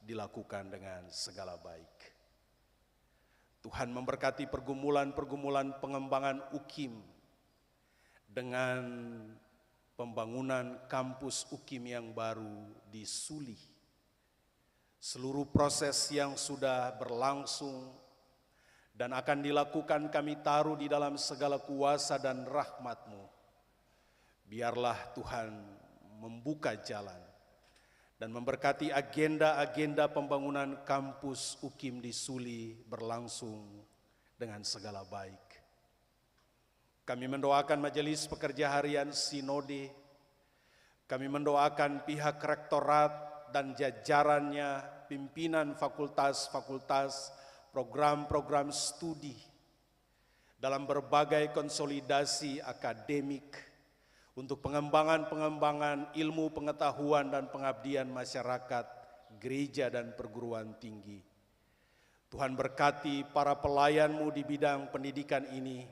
dilakukan dengan segala baik. Tuhan memberkati pergumulan-pergumulan pengembangan UKIM dengan pembangunan kampus UKIM yang baru di Suli. Seluruh proses yang sudah berlangsung dan akan dilakukan kami taruh di dalam segala kuasa dan rahmat-Mu. Biarlah Tuhan membuka jalan dan memberkati agenda-agenda pembangunan kampus UKIM di Suli berlangsung dengan segala baik. Kami mendoakan Majelis Pekerja Harian Sinode, kami mendoakan pihak rektorat dan jajarannya, pimpinan fakultas-fakultas, program-program studi dalam berbagai konsolidasi akademik untuk pengembangan ilmu pengetahuan dan pengabdian masyarakat, gereja dan perguruan tinggi. Tuhan berkati para pelayan-Mu di bidang pendidikan ini,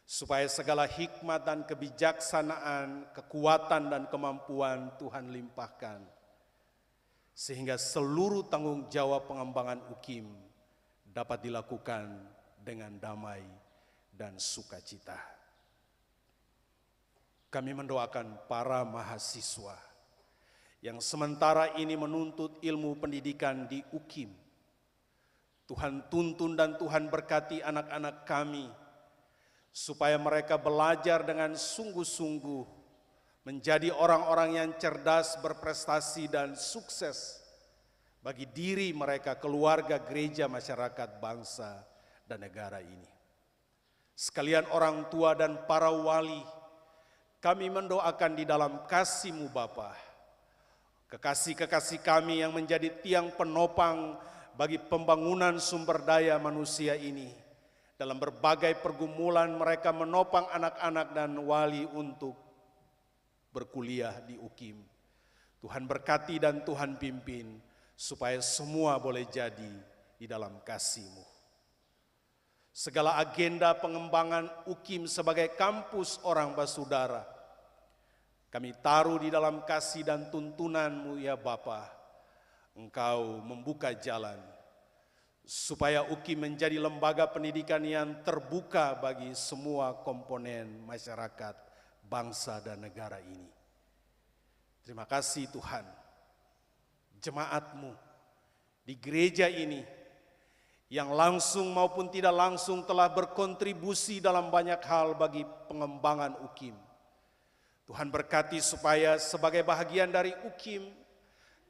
supaya segala hikmat dan kebijaksanaan, kekuatan dan kemampuan Tuhan limpahkan, sehingga seluruh tanggung jawab pengembangan UKIM dapat dilakukan dengan damai dan sukacita. Kami mendoakan para mahasiswa yang sementara ini menuntut ilmu pendidikan di UKIM. Tuhan tuntun dan Tuhan berkati anak-anak kami, supaya mereka belajar dengan sungguh-sungguh menjadi orang-orang yang cerdas, berprestasi dan sukses bagi diri mereka, keluarga, gereja, masyarakat, bangsa, dan negara ini. Sekalian orang tua dan para wali, kami mendoakan di dalam kasih-Mu Bapa, kekasih-kekasih kami yang menjadi tiang penopang bagi pembangunan sumber daya manusia ini. Dalam berbagai pergumulan mereka menopang anak-anak dan wali untuk berkuliah di UKIM. Tuhan berkati dan Tuhan pimpin supaya semua boleh jadi di dalam kasih-Mu. segala agenda pengembangan UKIM sebagai kampus orang basudara, kami taruh di dalam kasih dan tuntunan-Mu ya Bapa. Engkau membuka jalan supaya UKIM menjadi lembaga pendidikan yang terbuka bagi semua komponen masyarakat, bangsa dan negara ini. Terima kasih Tuhan, jemaat-Mu di gereja ini yang langsung maupun tidak langsung telah berkontribusi dalam banyak hal bagi pengembangan UKIM. Tuhan berkati supaya sebagai bahagian dari UKIM,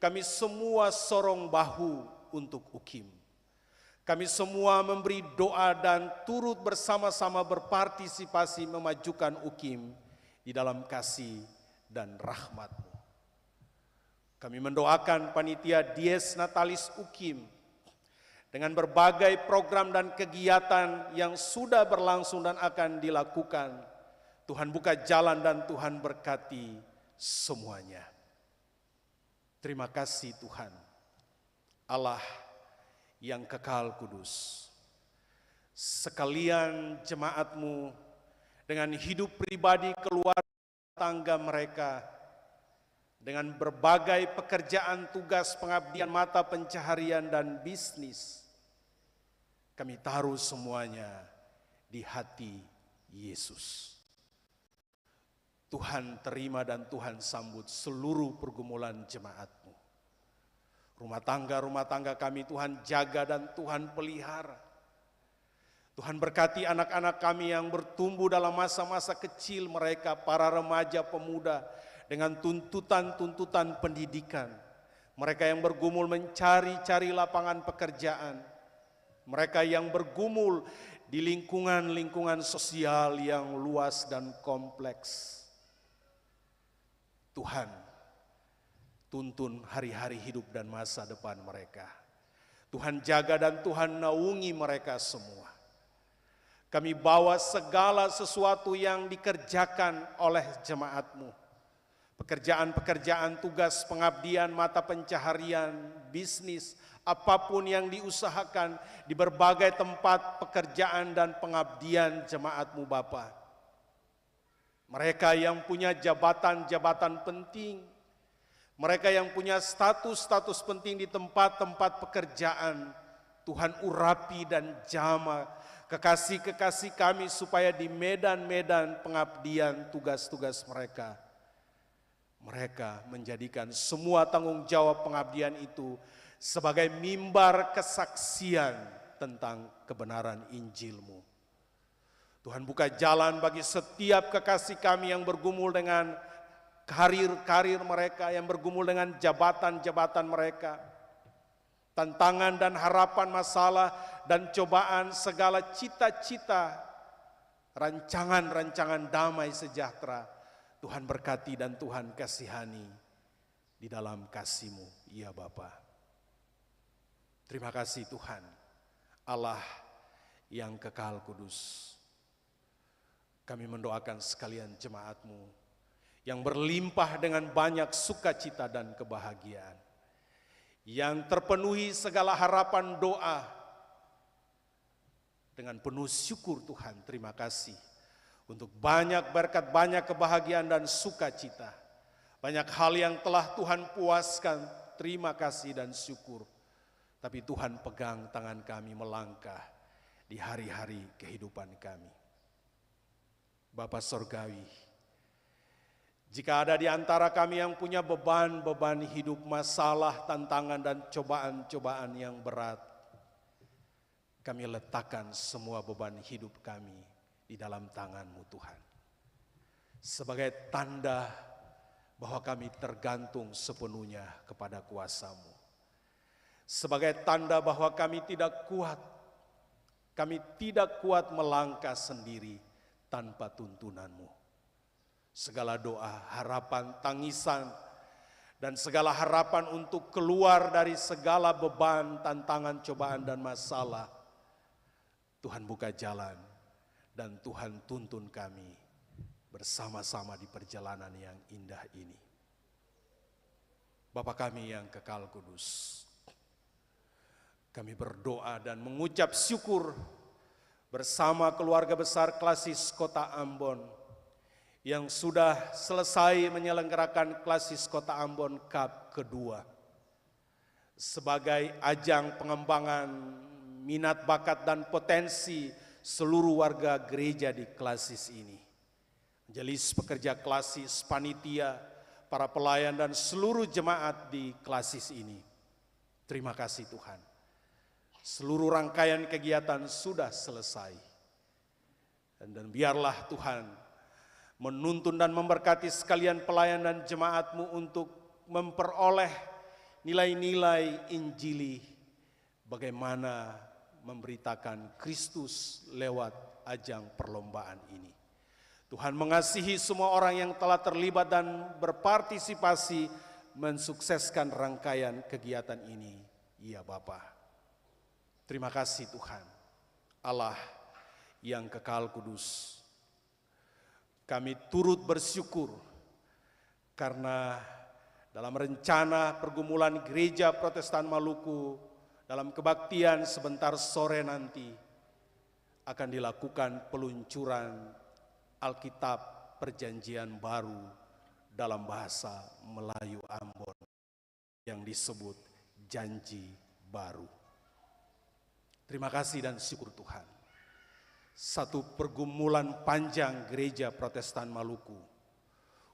kami semua sorong bahu untuk UKIM. Kami semua memberi doa dan turut bersama-sama berpartisipasi memajukan UKIM di dalam kasih dan rahmat-Mu. Kami mendoakan panitia Dies Natalis UKIM dengan berbagai program dan kegiatan yang sudah berlangsung dan akan dilakukan. Tuhan buka jalan dan Tuhan berkati semuanya. Terima kasih Tuhan, Allah yang kekal kudus. Sekalian jemaat-Mu dengan hidup pribadi, keluarga, tangga mereka, dengan berbagai pekerjaan, tugas, pengabdian, mata pencaharian dan bisnis, kami taruh semuanya di hati Yesus. Tuhan terima dan Tuhan sambut seluruh pergumulan jemaat-Mu. Rumah tangga kami Tuhan jaga dan Tuhan pelihara. Tuhan berkati anak-anak kami yang bertumbuh dalam masa-masa kecil mereka, para remaja pemuda, dengan tuntutan-tuntutan pendidikan. Mereka yang bergumul mencari-cari lapangan pekerjaan. Mereka yang bergumul di lingkungan-lingkungan sosial yang luas dan kompleks. Tuhan, tuntun hari-hari hidup dan masa depan mereka. Tuhan jaga dan Tuhan naungi mereka semua. Kami bawa segala sesuatu yang dikerjakan oleh jemaat-Mu. Pekerjaan-pekerjaan, tugas, pengabdian, mata pencaharian, bisnis, apapun yang diusahakan di berbagai tempat pekerjaan dan pengabdian jemaat-Mu Bapa. Mereka yang punya jabatan-jabatan penting, mereka yang punya status-status penting di tempat-tempat pekerjaan, Tuhan urapi dan jama kekasih-kekasih kami supaya di medan-medan pengabdian tugas-tugas mereka, mereka menjadikan semua tanggung jawab pengabdian itu sebagai mimbar kesaksian tentang kebenaran Injil-Mu. Tuhan buka jalan bagi setiap kekasih kami yang bergumul dengan karir-karir mereka, yang bergumul dengan jabatan-jabatan mereka. Tantangan dan harapan, masalah dan cobaan, segala cita-cita, rancangan-rancangan damai sejahtera, Tuhan berkati dan Tuhan kasihani di dalam kasih-Mu, ya Bapa. Terima kasih Tuhan, Allah yang kekal kudus. Kami mendoakan sekalian jemaat-Mu yang berlimpah dengan banyak sukacita dan kebahagiaan, yang terpenuhi segala harapan doa dengan penuh syukur Tuhan. Terima kasih untuk banyak berkat, banyak kebahagiaan dan sukacita, banyak hal yang telah Tuhan puaskan. Terima kasih dan syukur. Tapi Tuhan pegang tangan kami melangkah di hari-hari kehidupan kami. Bapa Sorgawi, jika ada di antara kami yang punya beban-beban hidup, masalah, tantangan dan cobaan-cobaan yang berat, kami letakkan semua beban hidup kami di dalam tangan-Mu Tuhan. Sebagai tanda bahwa kami tergantung sepenuhnya kepada kuasa-Mu. Sebagai tanda bahwa kami tidak kuat melangkah sendiri tanpa tuntunan-Mu. Segala doa, harapan, tangisan, dan segala harapan untuk keluar dari segala beban, tantangan, cobaan, dan masalah, Tuhan buka jalan dan Tuhan tuntun kami bersama-sama di perjalanan yang indah ini. Bapa kami yang kekal kudus, kami berdoa dan mengucap syukur bersama keluarga besar Klasis Kota Ambon yang sudah selesai menyelenggarakan Klasis Kota Ambon Cup kedua sebagai ajang pengembangan minat bakat dan potensi seluruh warga gereja di Klasis ini. Majelis pekerja Klasis, panitia, para pelayan dan seluruh jemaat di Klasis ini. Terima kasih Tuhan. Seluruh rangkaian kegiatan sudah selesai. Dan biarlah Tuhan menuntun dan memberkati sekalian pelayan dan jemaat-Mu untuk memperoleh nilai-nilai Injili, bagaimana memberitakan Kristus lewat ajang perlombaan ini. Tuhan mengasihi semua orang yang telah terlibat dan berpartisipasi mensukseskan rangkaian kegiatan ini. Ya Bapa. Terima kasih Tuhan, Allah yang kekal kudus. Kami turut bersyukur karena dalam rencana pergumulan Gereja Protestan Maluku dalam kebaktian sebentar sore nanti akan dilakukan peluncuran Alkitab Perjanjian Baru dalam bahasa Melayu Ambon yang disebut Janji Baru. Terima kasih dan syukur Tuhan. Satu pergumulan panjang Gereja Protestan Maluku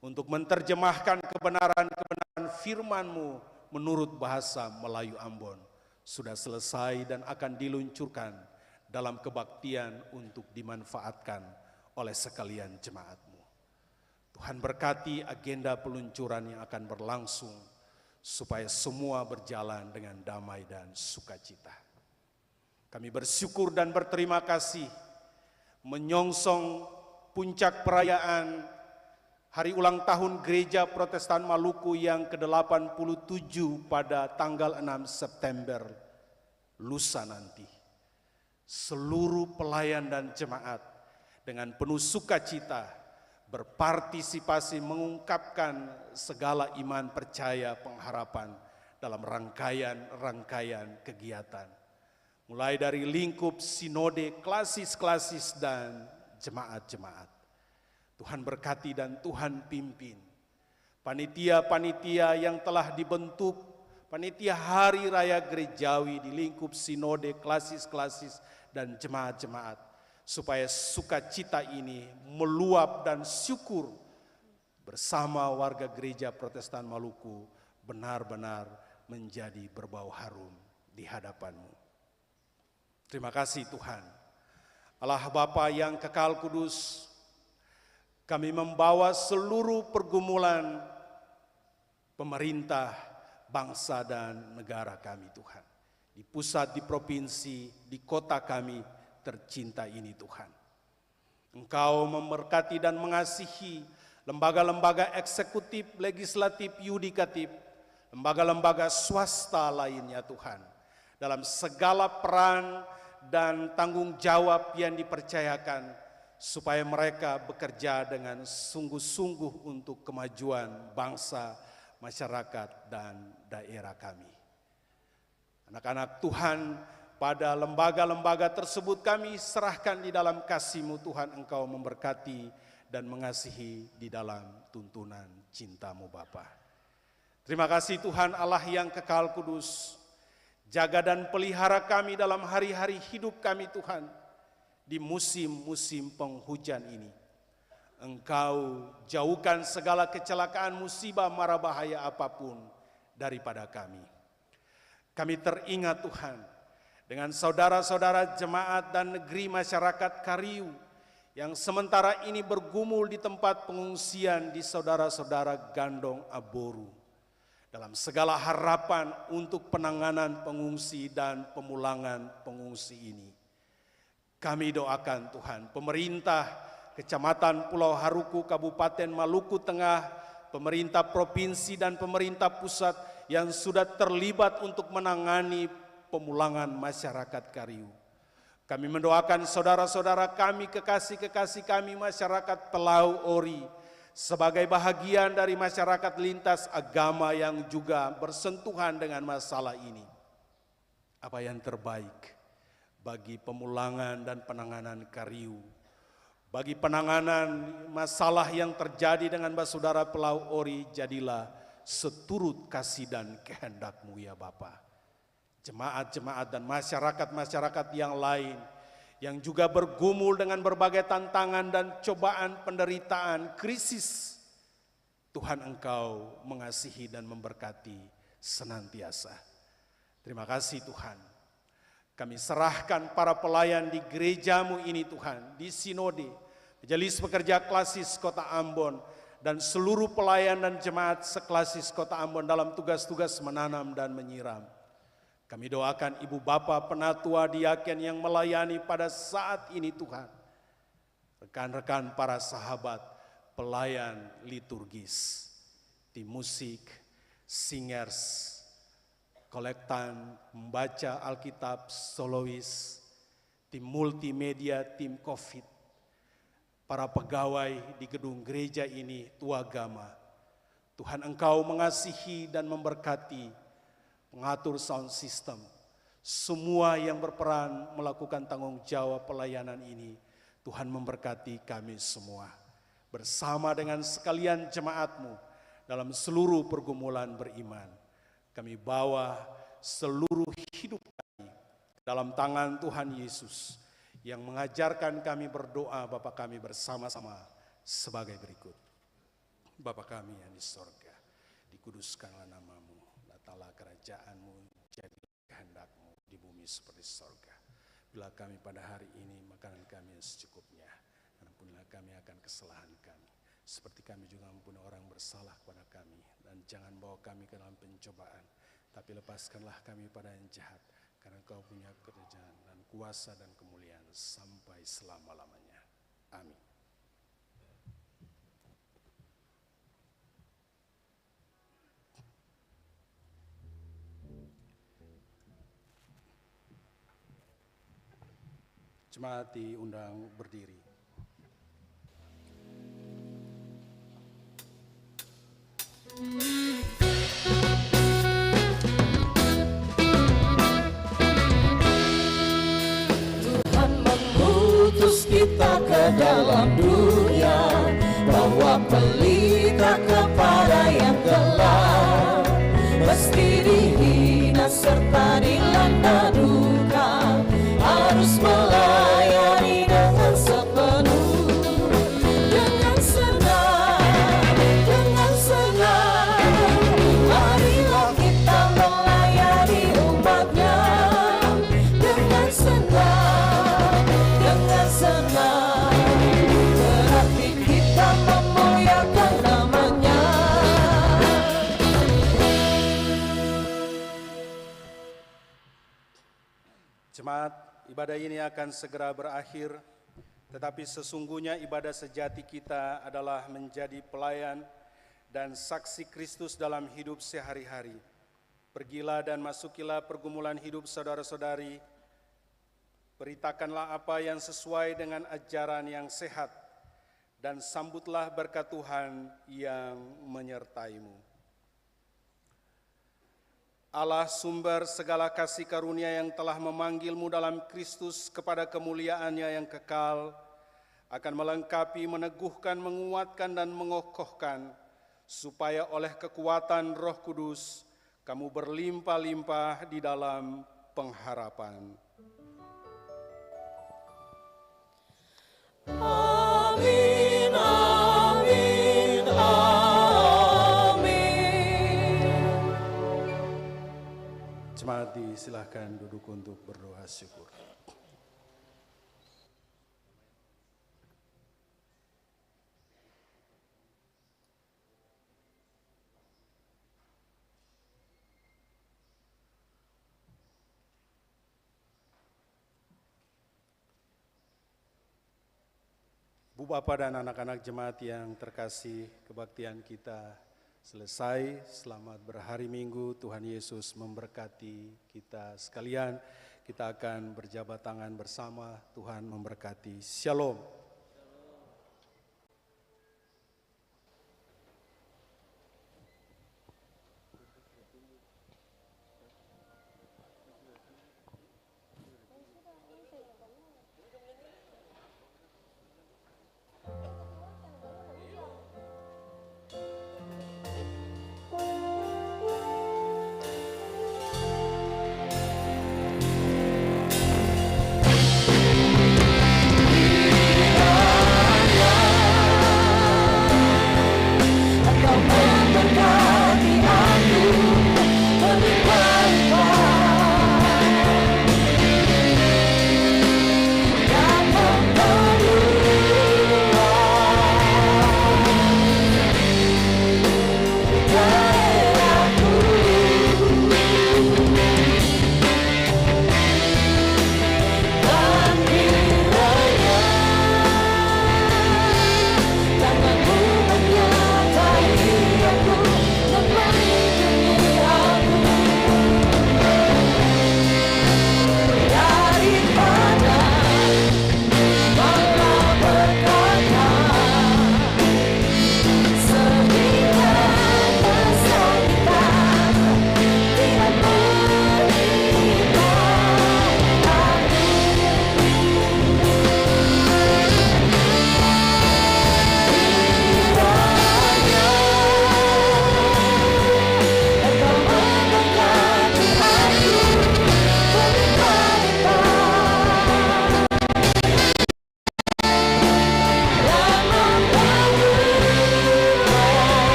untuk menerjemahkan kebenaran-kebenaran firman-Mu menurut bahasa Melayu Ambon sudah selesai dan akan diluncurkan dalam kebaktian untuk dimanfaatkan oleh sekalian jemaat-Mu. Tuhan berkati agenda peluncuran yang akan berlangsung supaya semua berjalan dengan damai dan sukacita. Kami bersyukur dan berterima kasih menyongsong puncak perayaan Hari Ulang Tahun Gereja Protestan Maluku yang ke-87 pada tanggal 6 September lusa nanti. Seluruh pelayan dan jemaat dengan penuh sukacita berpartisipasi mengungkapkan segala iman, percaya, pengharapan dalam rangkaian kegiatan. Mulai dari lingkup sinode, klasis-klasis dan jemaat-jemaat. Tuhan berkati dan Tuhan pimpin. Panitia-panitia yang telah dibentuk, panitia Hari Raya Gerejawi di lingkup sinode, klasis-klasis dan jemaat-jemaat. Supaya sukacita ini meluap dan syukur bersama warga Gereja Protestan Maluku benar-benar menjadi berbau harum di hadapan-Mu. Terima kasih Tuhan. Allah Bapa yang kekal kudus, kami membawa seluruh pergumulan pemerintah, bangsa dan negara kami Tuhan. Di pusat, di provinsi, di kota kami tercinta ini Tuhan. Engkau memberkati dan mengasihi lembaga-lembaga eksekutif, legislatif, yudikatif, lembaga-lembaga swasta lainnya Tuhan. Dalam segala peran dan tanggung jawab yang dipercayakan supaya mereka bekerja dengan sungguh-sungguh untuk kemajuan bangsa, masyarakat, dan daerah kami. Anak-anak Tuhan, pada lembaga-lembaga tersebut kami serahkan di dalam kasih-Mu Tuhan. Engkau memberkati dan mengasihi di dalam tuntunan cinta-Mu Bapa. Terima kasih Tuhan Allah yang kekal kudus. Jaga dan pelihara kami dalam hari-hari hidup kami Tuhan. Di musim-musim penghujan ini. Engkau jauhkan segala kecelakaan, musibah, mara bahaya apapun daripada kami. Kami teringat Tuhan dengan saudara-saudara jemaat dan negeri masyarakat Kariu yang sementara ini bergumul di tempat pengungsian di saudara-saudara Gandong Aboru. Dalam segala harapan untuk penanganan pengungsi dan pemulangan pengungsi ini. Kami doakan Tuhan, pemerintah Kecamatan Pulau Haruku, Kabupaten Maluku Tengah, pemerintah provinsi dan pemerintah pusat yang sudah terlibat untuk menangani pemulangan masyarakat Kariu. Kami mendoakan saudara-saudara kami, kekasih-kekasih kami masyarakat Pelau Ori, sebagai bahagian dari masyarakat lintas agama yang juga bersentuhan dengan masalah ini. Apa yang terbaik bagi pemulangan dan penanganan Kariu, bagi penanganan masalah yang terjadi dengan saudara Pelau Ori, jadilah seturut kasih dan kehendak-Mu ya Bapa. Jemaat-jemaat dan masyarakat-masyarakat yang lain yang juga bergumul dengan berbagai tantangan dan cobaan, penderitaan, krisis, Tuhan Engkau mengasihi dan memberkati senantiasa. Terima kasih Tuhan. Kami serahkan para pelayan di gereja-Mu ini Tuhan, di sinode, majelis pekerja klasis Kota Ambon, dan seluruh pelayan dan jemaat seklasis Kota Ambon dalam tugas-tugas menanam dan menyiram. Kami doakan Ibu Bapa Penatua Diaken yang melayani pada saat ini Tuhan. Rekan-rekan para sahabat, pelayan liturgis, tim musik, singers, kolektan, membaca Alkitab, solois, tim multimedia, tim COVID, para pegawai di gedung gereja ini, Tuagama. Tuhan Engkau mengasihi dan memberkati, mengatur sound system, semua yang berperan melakukan tanggung jawab pelayanan ini. Tuhan memberkati kami semua, bersama dengan sekalian jemaat-Mu dalam seluruh pergumulan beriman. Kami bawa seluruh hidup kami dalam tangan Tuhan Yesus yang mengajarkan kami berdoa Bapa kami bersama-sama sebagai berikut. Bapa kami yang di sorga, dikuduskanlah nama-Mu, datanglah kerajaan-Mu, jadilah kehendak-Mu di bumi seperti sorga. Bila kami pada hari ini makanan kami yang secukupnya, ampunilah kami akan kesalahan kami, seperti kami juga ampuni orang bersalah kepada kami, dan jangan bawa kami ke dalam pencobaan, tapi lepaskanlah kami pada yang jahat, karena Kau punya kerajaan dan kuasa dan kemuliaan sampai selama-lamanya. Amin. Jemaat diundang berdiri. Tuhan mengutus kita ke dalam dunia, bawa pelita kepada yang gelap, meski dihina serta dilanda duka, harus melayani dengan sepenuh, dengan senang, marilah kita melayani umat-Nya, dengan senang, berarti kita memuliakan nama-Nya. Jemaat, ibadah ini akan segera berakhir, tetapi sesungguhnya ibadah sejati kita adalah menjadi pelayan dan saksi Kristus dalam hidup sehari-hari. Pergilah dan masukilah pergumulan hidup saudara-saudari, beritakanlah apa yang sesuai dengan ajaran yang sehat, dan sambutlah berkat Tuhan yang menyertai-Mu. Allah sumber segala kasih karunia yang telah memanggil-Mu dalam Kristus kepada kemuliaan-Nya yang kekal, akan melengkapi, meneguhkan, menguatkan, dan mengokohkan, supaya oleh kekuatan Roh Kudus kamu berlimpah-limpah di dalam pengharapan. Amin, amin, amin. Jemaat disilahkan duduk untuk berdoa syukur. Bu Bapa dan anak-anak jemaat yang terkasih, kebaktian kita selesai. Selamat berhari Minggu, Tuhan Yesus memberkati kita sekalian. Kita akan berjabat tangan bersama, Tuhan memberkati. Shalom.